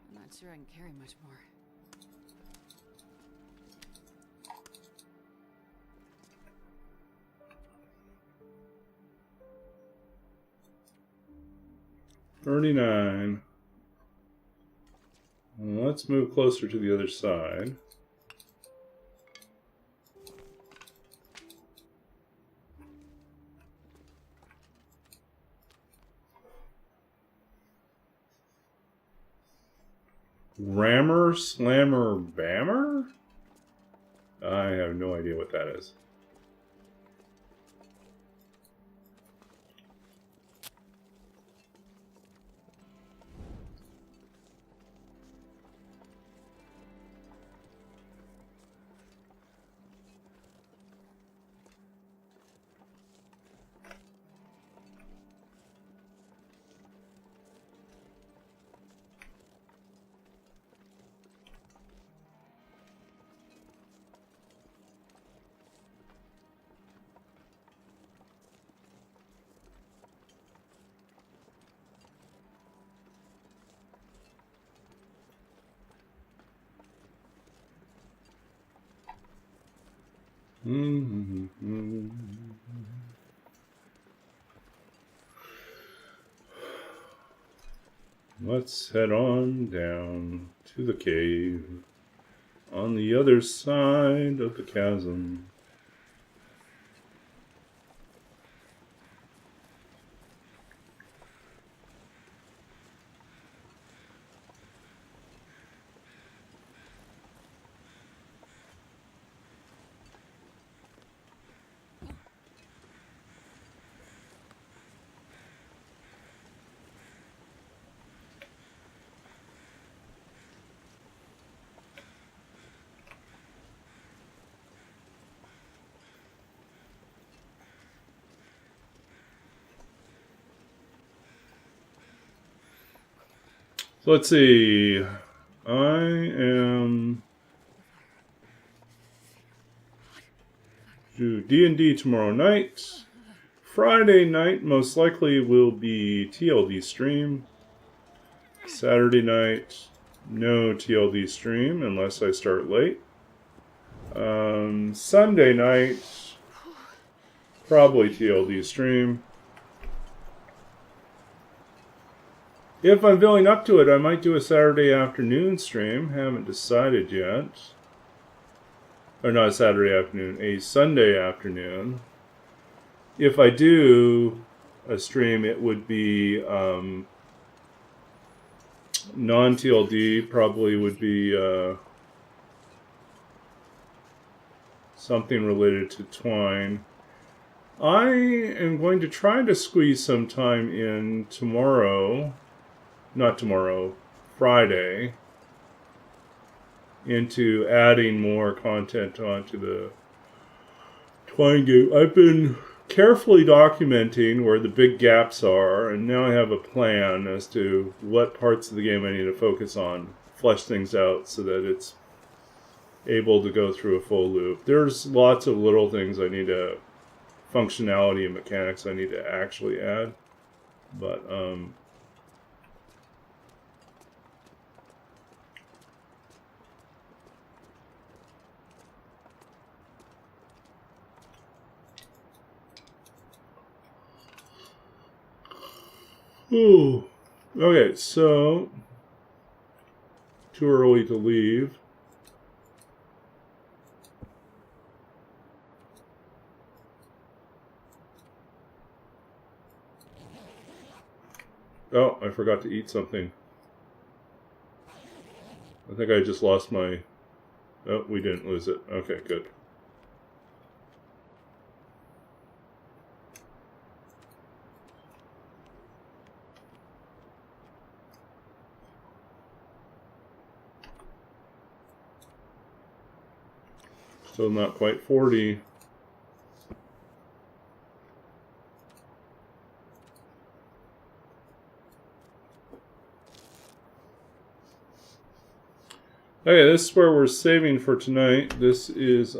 I'm not sure I can carry much more. $39. Well, let's move closer to the other side. Rammer, Slammer, Bammer? I have no idea what that is. Let's head on down to the cave on the other side of the chasm. So let's see. I am do D&D tomorrow night. Friday night most likely will be TLD stream. Saturday night, no TLD stream unless I start late. Sunday night, probably TLD stream. If I'm feeling up to it, I might do a Saturday afternoon stream. Haven't decided yet. Or not a Saturday afternoon, a Sunday afternoon. If I do a stream, it would be non-TLD, probably would be something related to Twine. I am going to try to squeeze some time in tomorrow, not tomorrow, Friday, into adding more content onto the Twine game. I've been carefully documenting where the big gaps are, and now I have a plan as to what parts of the game I need to focus on, flesh things out so that it's able to go through a full loop. There's lots of little things I need to, functionality and mechanics I need to actually add, but ooh. Okay, so too early to leave. Oh, I forgot to eat something. I think I just lost my... Oh, we didn't lose it. Okay, good. Still not quite 40. Okay, this is where we're saving for tonight. This is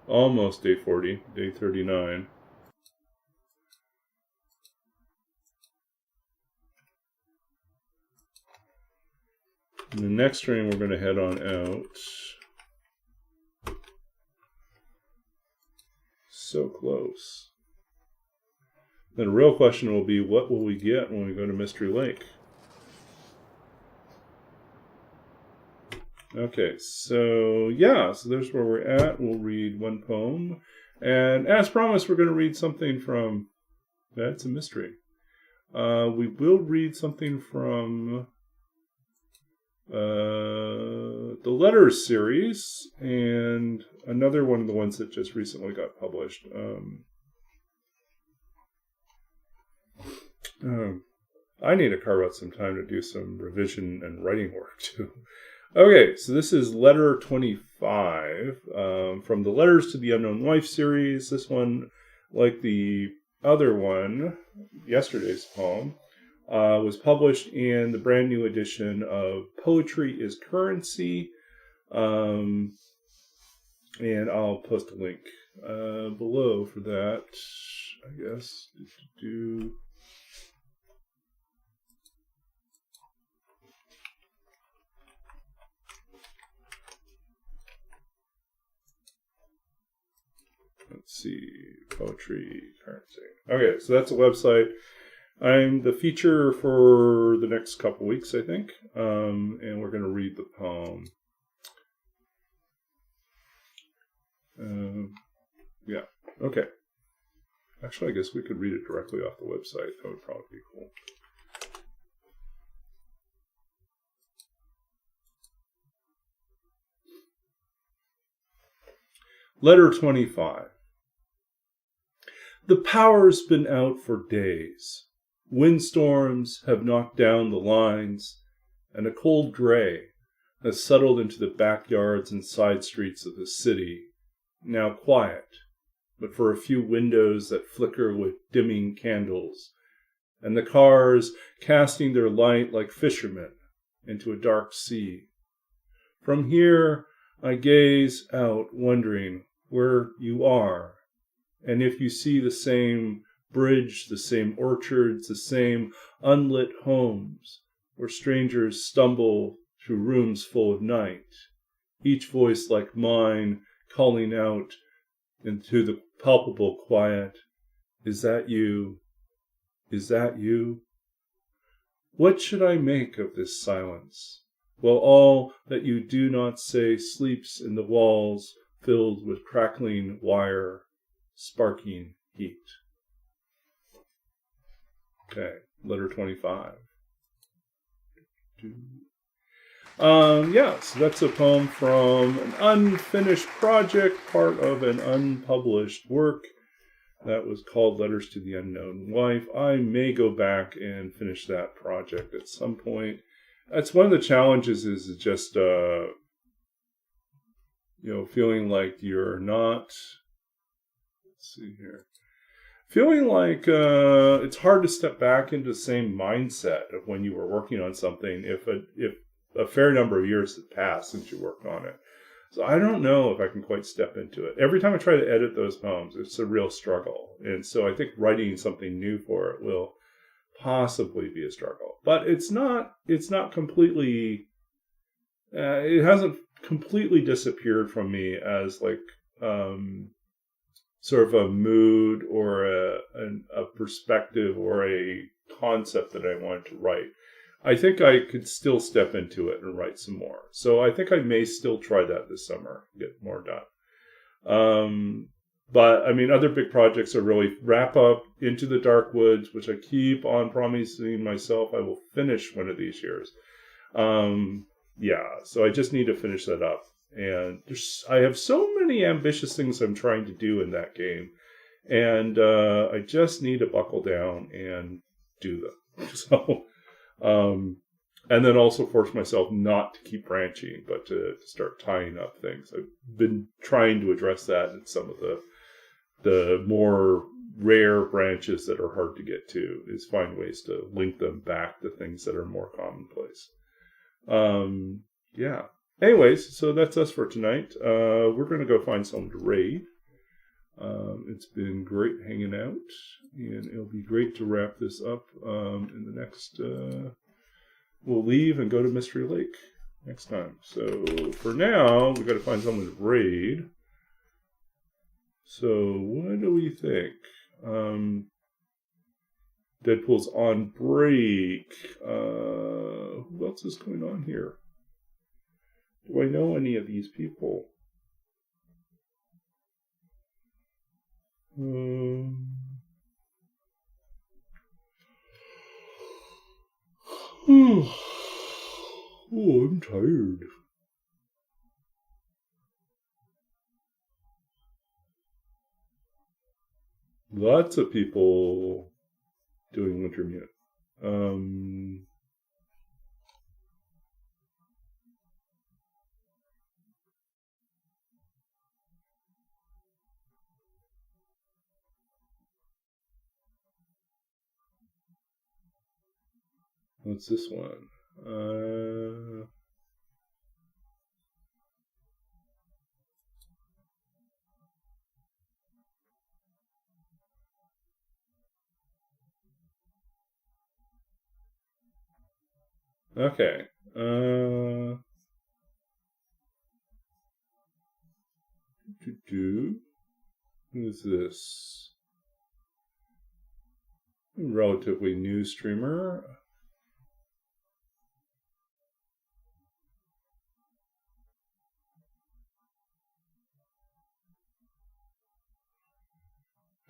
almost day 40, day 39. In the next stream, we're going to head on out. So close. Then the real question will be, what will we get when we go to Mystery Lake? Okay, so yeah, so there's where we're at. We'll read one poem. And as promised, we're going to read something from... That's a mystery. We will read something from the Letters series and another one of the ones that just recently got published. I need to carve out some time to do some revision and writing work too. Okay, so this is letter 25 from the Letters to the Unknown Wife series. This one, like the other one, yesterday's poem, was published in the brand new edition of Poetry is Currency. And I'll post a link below for that, I guess. Let's see, poetry, currency. Okay, so that's a website. I'm the feature for the next couple weeks, I think, and we're going to read the poem. Yeah, okay. Actually, I guess we could read it directly off the website. That would probably be cool. Letter 25. The power's been out for days. Windstorms have knocked down the lines, and a cold gray has settled into the backyards and side streets of the city, now quiet, but for a few windows that flicker with dimming candles, and the cars casting their light like fishermen into a dark sea. From here I gaze out, wondering where you are, and if you see the same bridge, the same orchards, the same unlit homes, where strangers stumble through rooms full of night, each voice like mine calling out into the palpable quiet, "Is that you? Is that you?" What should I make of this silence? Well, all that you do not say sleeps in the walls filled with crackling wire, sparking heat. Okay, letter 25. So that's a poem from an unfinished project, part of an unpublished work that was called Letters to the Unknown Wife. I may go back and finish that project at some point. That's one of the challenges, is just feeling like you're not, let's see here, feeling like it's hard to step back into the same mindset of when you were working on something if a fair number of years had passed since you worked on it. So I don't know if I can quite step into it. Every time I try to edit those poems, it's a real struggle. And so I think writing something new for it will possibly be a struggle. But it's not completely, it hasn't completely disappeared from me as like sort of a mood or a perspective or a concept that I wanted to write. I think I could still step into it and write some more. So I think I may still try that this summer, get more done. But I mean, other big projects are really wrap up Into the Dark Woods, which I keep on promising myself I will finish one of these years. So I just need to finish that up. And I have so many ambitious things I'm trying to do in that game. And I just need to buckle down and do them. So... and then also force myself not to keep branching, but to start tying up things. I've been trying to address that in some of the more rare branches that are hard to get to, is find ways to link them back to things that are more commonplace. Anyways, so that's us for tonight. We're going to go find someone to raid. It's been great hanging out, and it'll be great to wrap this up in the next... we'll leave and go to Mystery Lake next time. So for now, we've got to find someone to raid. So what do we think? Deadpool's on break. Who else is going on here? Do I know any of these people? I'm tired. Lots of people doing Wintermute. What's this one? Okay. Who's this? Relatively new streamer.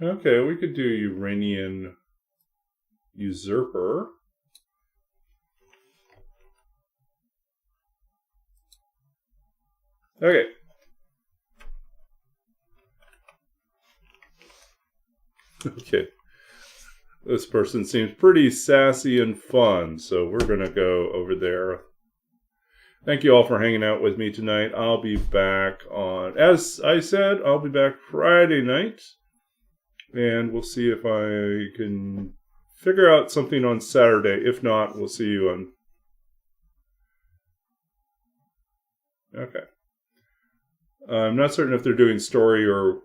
Okay, we could do Uranian Usurper. Okay. Okay. This person seems pretty sassy and fun, so we're going to go over there. Thank you all for hanging out with me tonight. I'll be back on, as I said, I'll be back Friday night. And we'll see if I can figure out something on Saturday. If not, we'll see you on... Okay. I'm not certain if they're doing story or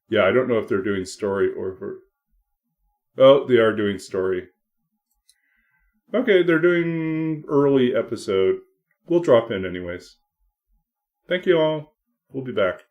yeah, I don't know if they're doing story or... Oh, they are doing story. Okay, they're doing early episode. We'll drop in anyways. Thank you all. We'll be back.